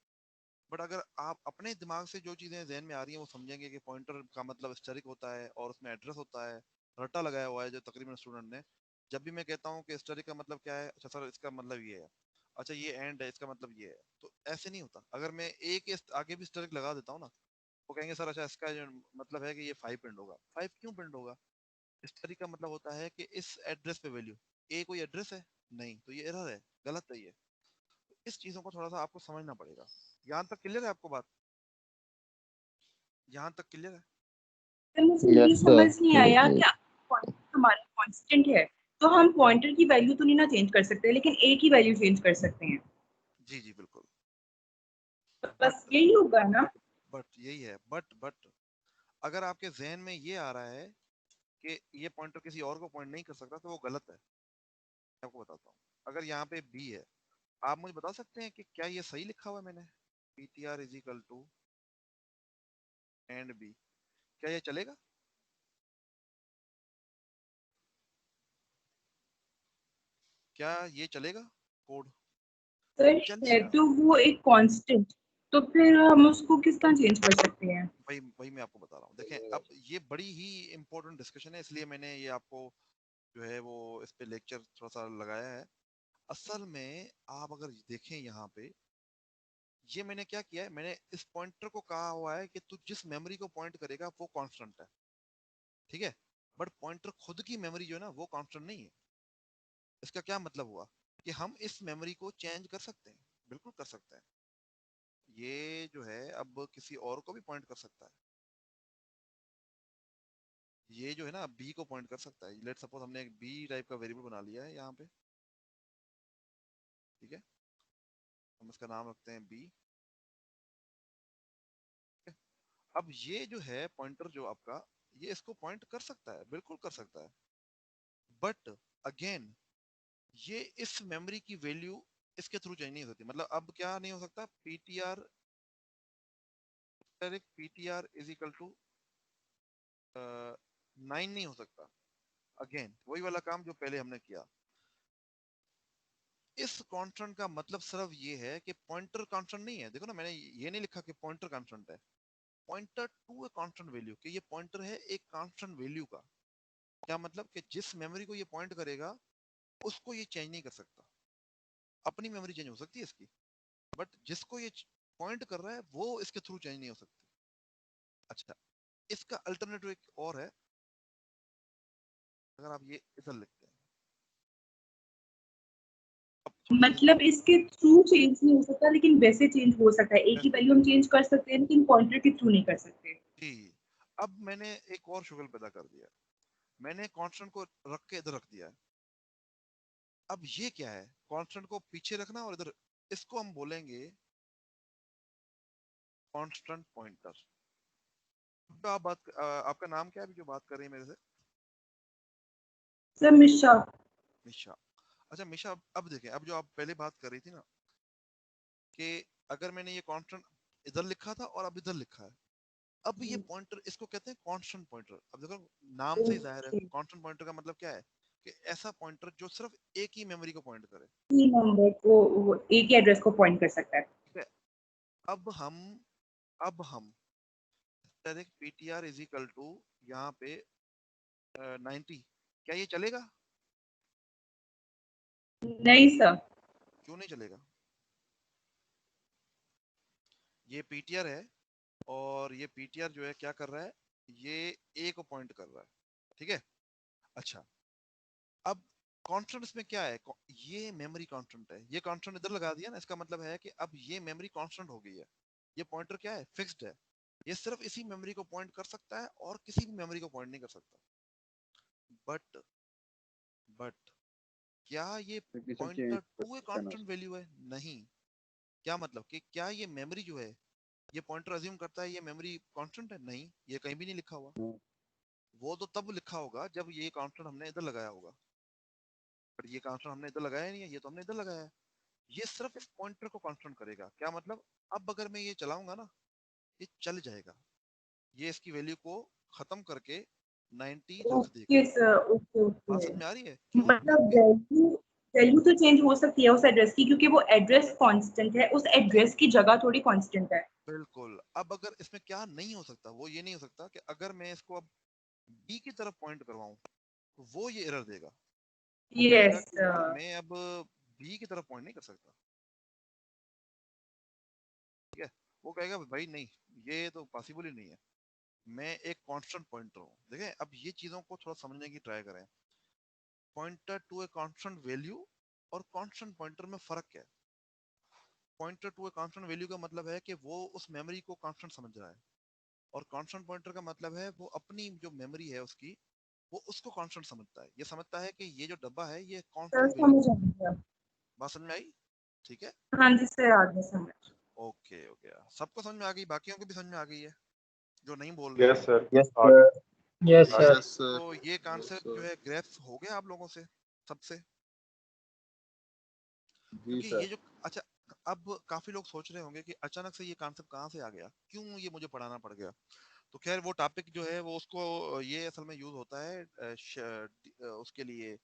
बट अगर आप अपने दिमाग से जो चीजें जहन में आ रही हैं वो समझेंगे कि पॉइंटर का मतलब स्टैटिक होता है और उसमें एड्रेस होता है, रट्टा लगाया हुआ है जो तकरीबन स्टूडेंट ने। जब भी मैं कहता हूँ कि स्टैटिक का मतलब क्या है, अच्छा सर इसका मतलब ये है, अच्छा ये एंड है इसका मतलब ये है, तो ऐसे नहीं होता। अगर मैं एक के आगे भी स्टैटिक लगा देता हूँ ना, वो कहेंगे सर अच्छा इसका जो मतलब है कि ये 5 पिंड होगा। 5 क्यों पिंड होगा? स्टैटिक का मतलब होता है कि इस एड्रेस पे वैल्यू, ए कोई एड्रेस है नहीं, तो ये एरर है, गलत है ये। इस चीजों को थोड़ा सा आपको समझना पड़ेगा। यहाँ तक क्लियर है आपको बात? यहाँ तक क्लियर है? सर मुझे ये समझ नहीं आया कि पॉइंटर हमारा कांस्टेंट है, तो हम पॉइंटर की वैल्यू तो नहीं ना चेंज कर सकते, लेकिन ए की वैल्यू चेंज कर सकते हैं। जी जी बिल्कुल। तो बस यही होगा ना? बट यही है, बट अगर आपके जहन में ये आ रहा है कि ये पॉइंटर किसी और को पॉइंट नहीं कर सकता, तो वो गलत है। मैं आपको बताता हूँ। अगर यहाँ पे बी है, आप मुझे बता सकते हैं कि क्या ये सही लिखा हुआ है मैंने, ptr is equal to and B, क्या ये चलेगा? क्या ये चलेगा? कोड सर है चलेगा। तो वो एक कांस्टेंट, तो फिर हम उसको किस तरह चेंज कर सकते हैं? वही वही मैं आपको बता रहा हूँ। देखें, अब ये बड़ी ही इंपॉर्टेंट डिस्कशन है, इसलिए मैंने ये आपको जो है वो इस पे लेक्चर थोड़ा सा लगाया है। असल में आप अगर देखें यहाँ पे, ये मैंने क्या किया है, मैंने इस पॉइंटर को कहा हुआ है कि तू जिस मेमोरी को पॉइंट करेगा वो कांस्टेंट है, ठीक है? बट पॉइंटर खुद की मेमोरी जो है ना वो कांस्टेंट नहीं है। इसका क्या मतलब हुआ कि हम इस मेमोरी को चेंज कर सकते हैं, बिल्कुल कर सकते हैं। ये जो है अब किसी और को भी पॉइंट कर सकता है। ये जो है ना बी को पॉइंट कर सकता है। लेट सपोज हमने एक बी टाइप का वेरिएबल बना लिया है यहाँ पे, ठीक है? हम इसका नाम रखते हैं बी। अब ये जो है पॉइंटर जो आपका, ये इसको पॉइंट कर सकता है, बिल्कुल कर सकता है। बट अगेन ये इस मेमोरी की वैल्यू इसके थ्रू चेंज नहीं हो सकती। मतलब अब क्या नहीं हो सकता, ptr ptr is equal to 9 नहीं हो सकता। अगेन वही वाला काम जो पहले हमने किया। इस कांस्टेंट का मतलब सिर्फ ये है कि पॉइंटर कांस्टेंट नहीं है। देखो ना, मैंने ये नहीं लिखा कि पॉइंटर कांस्टेंट है, pointer to a constant value, कि ये पॉइंटर है एक कांस्टेंट वैल्यू का। क्या मतलब कि जिस मेमोरी को ये पॉइंट करेगा उसको ये चेंज नहीं कर सकता। अपनी मेमोरी चेंज हो सकती है इसकी, बट जिसको ये पॉइंट कर रहा है वो इसके थ्रू चेंज नहीं हो सकती। अच्छा, इसका अल्टरनेटिव एक और है। अगर आप ये इधर लिखते हैं, अब थोड़ी सी मतलब इसके थ्रू चेंज नहीं हो सकता, लेकिन वैसे चेंज हो सकता है। ए की वैल्यू हम चेंज कर सकते हैं, लेकिन पॉइंटर के थ्रू नहीं कर सकते। जी, अब मैंने एक और शुगल पैदा कर दिया। मैंने कांस्टेंट को रख के इधर रख दिया है। अब ये क्या है, कांस्टेंट को पीछे रखना और इधर, इसको हम बोलेंगे कांस्टेंट पॉइंटर। तो आप आपका नाम क्या है अभी जो बात कर रही है मेरे से? सर मिशा। मिशा। अच्छा मिशा, अब देखें, अब जो आप पहले बात कर रही थी ना कि अगर मैंने ये कांस्टेंट इधर लिखा था और अब इधर लिखा है, अब ये पॉइंटर, इसको कहते हैं कांस्टेंट पॉइंटर। अब देखो नाम से ही जाहिर है, कांस्टेंट पॉइंटर का मतलब क्या है कि ऐसा पॉइंटर जो सिर्फ एक ही मेमोरी को पॉइंट करे। नंबर को वो एक ही एड्रेस को पॉइंट कर सकता है। ठीक है? अब हम direct ptr is equal to यहाँ पे 90, क्या ये चलेगा? नहीं सर। क्यों नहीं चलेगा? ये ptr है और ये ptr जो है क्या कर रहा है, ये a को पॉइंट कर रहा है, ठीक है? अच्छा, अब कांस्टेंट इसमें क्या है, ये मेमोरी कांस्टेंट है। ये कांस्टेंट इधर लगा दिया ना, इसका मतलब है कि अब ये मेमोरी कांस्टेंट हो गई है। ये पॉइंटर क्या है, फिक्स्ड है। ये सिर्फ इसी मेमोरी को पॉइंट कर सकता है और किसी भी मेमोरी को पॉइंट नहीं कर सकता। बट क्या ये pointer to a constant value है? नहीं। क्या मतलब कि क्या ये मेमोरी जो है, ये पॉइंटर अज्यूम करता है ये मेमोरी कांस्टेंट है? नहीं, ये कहीं भी नहीं लिखा हुआ। वो तो तब लिखा होगा जब ये कांस्टेंट हमने इधर लगाया होगा, पर ये कांस्टेंट हमने इधर लगाया नहीं है, ये तो हमने इधर लगाया है। ये सिर्फ इस पॉइंटर को कांस्टेंट करेगा। क्या मतलब, अब अगर मैं ये चलाऊंगा ना, ये चल जाएगा, ये इसकी वैल्यू को खत्म करके 90 रख ओके देगा। सर, ओके बात ओके। समझ में आ रही है? क्यों? मतलब वैल्यू तो चेंज हो सकती है उस एड्रेस की, क्योंकि वो एड्रेस कांस्टेंट है, उस एड्रेस की जगह थोड़ी कांस्टेंट है। बिल्कुल। अब अगर इसमें क्या नहीं हो सकता, वो ये नहीं हो सकता कि अगर मैं इसको अब बी की तरफ पॉइंट करवाऊं तो वो ये एरर देगा। वो कहेगा यस कि यार मैं अब बी की तरफ पॉइंट नहीं कर सकता, ठीक है? वो कहेगा भाई नहीं, ये तो पॉसिबल ही नहीं है, मैं एक कांस्टेंट पॉइंटर हूँ। देखें, अब ये चीजों को थोड़ा समझने की ट्राई करें। Pointer to a constant value और कांस्टेंट पॉइंटर में फर्क क्या है? Pointer to a constant value का मतलब है कि वो उस मेमोरी को कांस्टेंट समझ रहा है, और कांस्टेंट पॉइंटर का मतलब है वो अपनी जो मेमोरी है उसकी, वो उसको कांस्टेंट समझता है। ये समझता है कि ये जो डब्बा है ये सर, कांस्टेंट वैल्यू। समझ आ गया। बात समझ में आई? ठीक है, हाँ जी सर, आ गया समझ। ओके ओके, सबको समझ में आ गई? बाकियों को भी समझ में आ गई है जो नहीं बोल रहे? Yes sir. Yes sir. Yes अच्छा, सर। Yes sir. तो ये कॉन्सेप्ट जो है ग्रेप्स हो गया आप लोगों से सबसे? जी क्योंकि सर। ये जो, अच्छा, अब काफी लोग सोच रहे होंगे कि अचानक से ये कॉन्सेप्ट कहाँ से आ गया, क्यों ये मुझे पढ़ाना पड़ गया। तो खैर वो टॉपिक जो है वो उसको ये असल में यूज होता है उसके लिए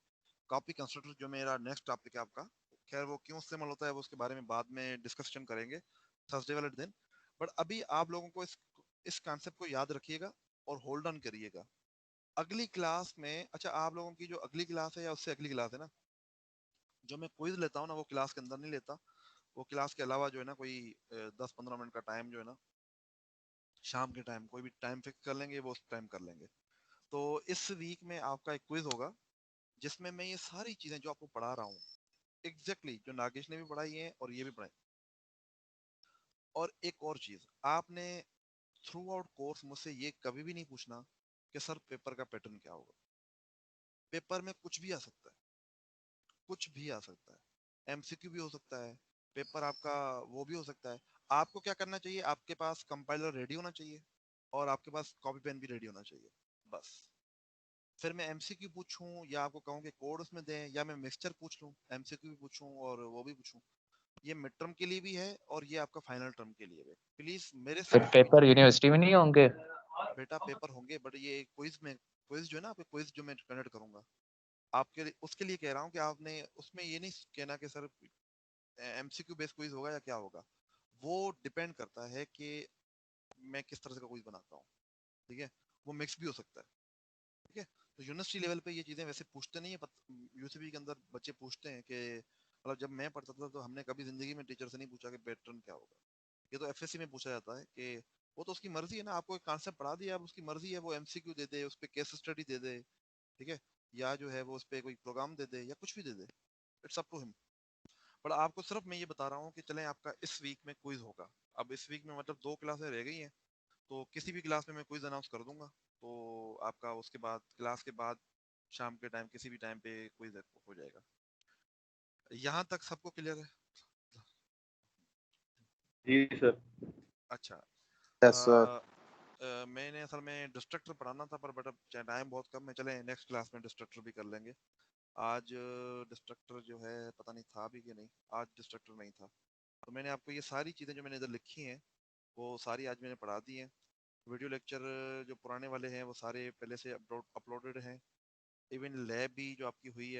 कॉपी कंस्ट्रक्टर, जो मेरा नेक्स्ट टॉपिक है आपका। खैर वो क्यों इस्तेमाल होता है वो उसके बारे में बाद में डिस्कशन करेंगे थर्सडे वाले दिन। बट अभी आप लोगों को इस कॉन्सेप्ट को याद रखिएगा और होल्ड ऑन करिएगा। अगली क्लास में, अच्छा आप लोगों की जो अगली क्लास है या उससे अगली क्लास है ना, जो मैं क्विज लेता हूँ ना, वो क्लास के अंदर नहीं लेता। वो क्लास के अलावा जो है ना कोई 10-15 मिनट का टाइम जो है ना, शाम के टाइम कोई भी टाइम फिक्स कर लेंगे, वो उस टाइम कर लेंगे। तो इस वीक में आपका एक क्विज होगा जिसमें मैं ये सारी चीजें जो आपको पढ़ा रहा हूँ एग्जैक्टली जो नागेश ने भी पढ़ाई है और ये भी पढ़ाई। और एक और चीज, आपने थ्रू आउट कोर्स मुझसे ये कभी भी नहीं पूछना कि सर पेपर का पैटर्न क्या होगा। पेपर में कुछ भी आ सकता है, कुछ भी आ सकता है। एमसीक्यू भी हो सकता है, पेपर आपका वो भी हो सकता है। आपको क्या करना चाहिए, आपके पास कंपाइलर रेडी होना चाहिए और आपके पास कॉपी पेन भी रेडी होना चाहिए, बस। फिर मैं एमसीक्यू पूछूं या आपको कहूं कि कोड उसमें दें, या मैं मिक्सचर पूछ लूं, एमसीक्यू भी पूछूं और वो भी पूछूं, ये मिड टर्म के लिए भी है और ये आपका फाइनल टर्म के लिए भी। प्लीज मेरे फिर साथ पेपर यूनिवर्सिटी में नहीं होंगे? बेटा पेपर होंगे, बट ये क्विज में, क्विज जो है ना, आपके क्विज जो मैं कंडक्ट करूंगा आपके लिए, उसके लिए कह रहा हूँ कि आपने उसमें ये नहीं कहना कि सर एमसीक्यू बेस्ड क्विज होगा या क्या होगा। वो डिपेंड करता है कि मैं किस तरह से का क्विज बनाता हूँ, ठीक है? वो मिक्स भी हो सकता है, ठीक है? तो यूनिवर्सिटी लेवल पे ये चीजें वैसे पूछते नहीं है, यूसीबी के अंदर बच्चे पूछते हैं कि, मतलब जब मैं पढ़ता था तो हमने कभी जिंदगी में टीचर से नहीं पूछा कि पैटर्न क्या होगा। ये तो एफएससी में पूछा जाता है कि वो तो उसकी मर्जी है ना, आपको एक कॉन्सेप्ट पढ़ा दिया, अब उसकी मर्जी है वो एमसीक्यू दे दे, उस पर केस स्टडी दे दे, ठीक है? या जो है वो उस पर कोई प्रोग्राम दे दे या कुछ भी दे दे, इट्स अप टू हिम। पर आपको सिर्फ मैं ये बता रहा हूँ कि चलें आपका इस वीक में क्विज होगा। अब इस वीक में मतलब 2 क्लासें रह गई हैं, तो किसी भी क्लास में मैं क्विज अनाउंस कर दूंगा। तो आपका उसके बाद, क्लास के बाद शाम के टाइम किसी भी टाइम पे क्विज हो जाएगा। यहाँ तक सबको क्लियर है? जी सर। अच्छा, यस सर। मैंने असल में डिस्ट्रक्टर पढ़ाना था पर अब टाइम बहुत कम है, चले नेक्स्ट क्लास में डिस्ट्रक्टर भी कर लेंगे। आज डिस्ट्रक्टर जो है पता नहीं था भी कि नहीं, आज डिस्ट्रक्टर नहीं था। तो मैंने आपको ये सारी चीज़ें जो मैंने इधर लिखी हैं वो सारी आज मैंने पढ़ा दी हैं। वीडियो लेक्चर जो पुराने वाले हैं वो सारे पहले से अपलोडेड हैं। इवन लैब भी जो आपकी हुई है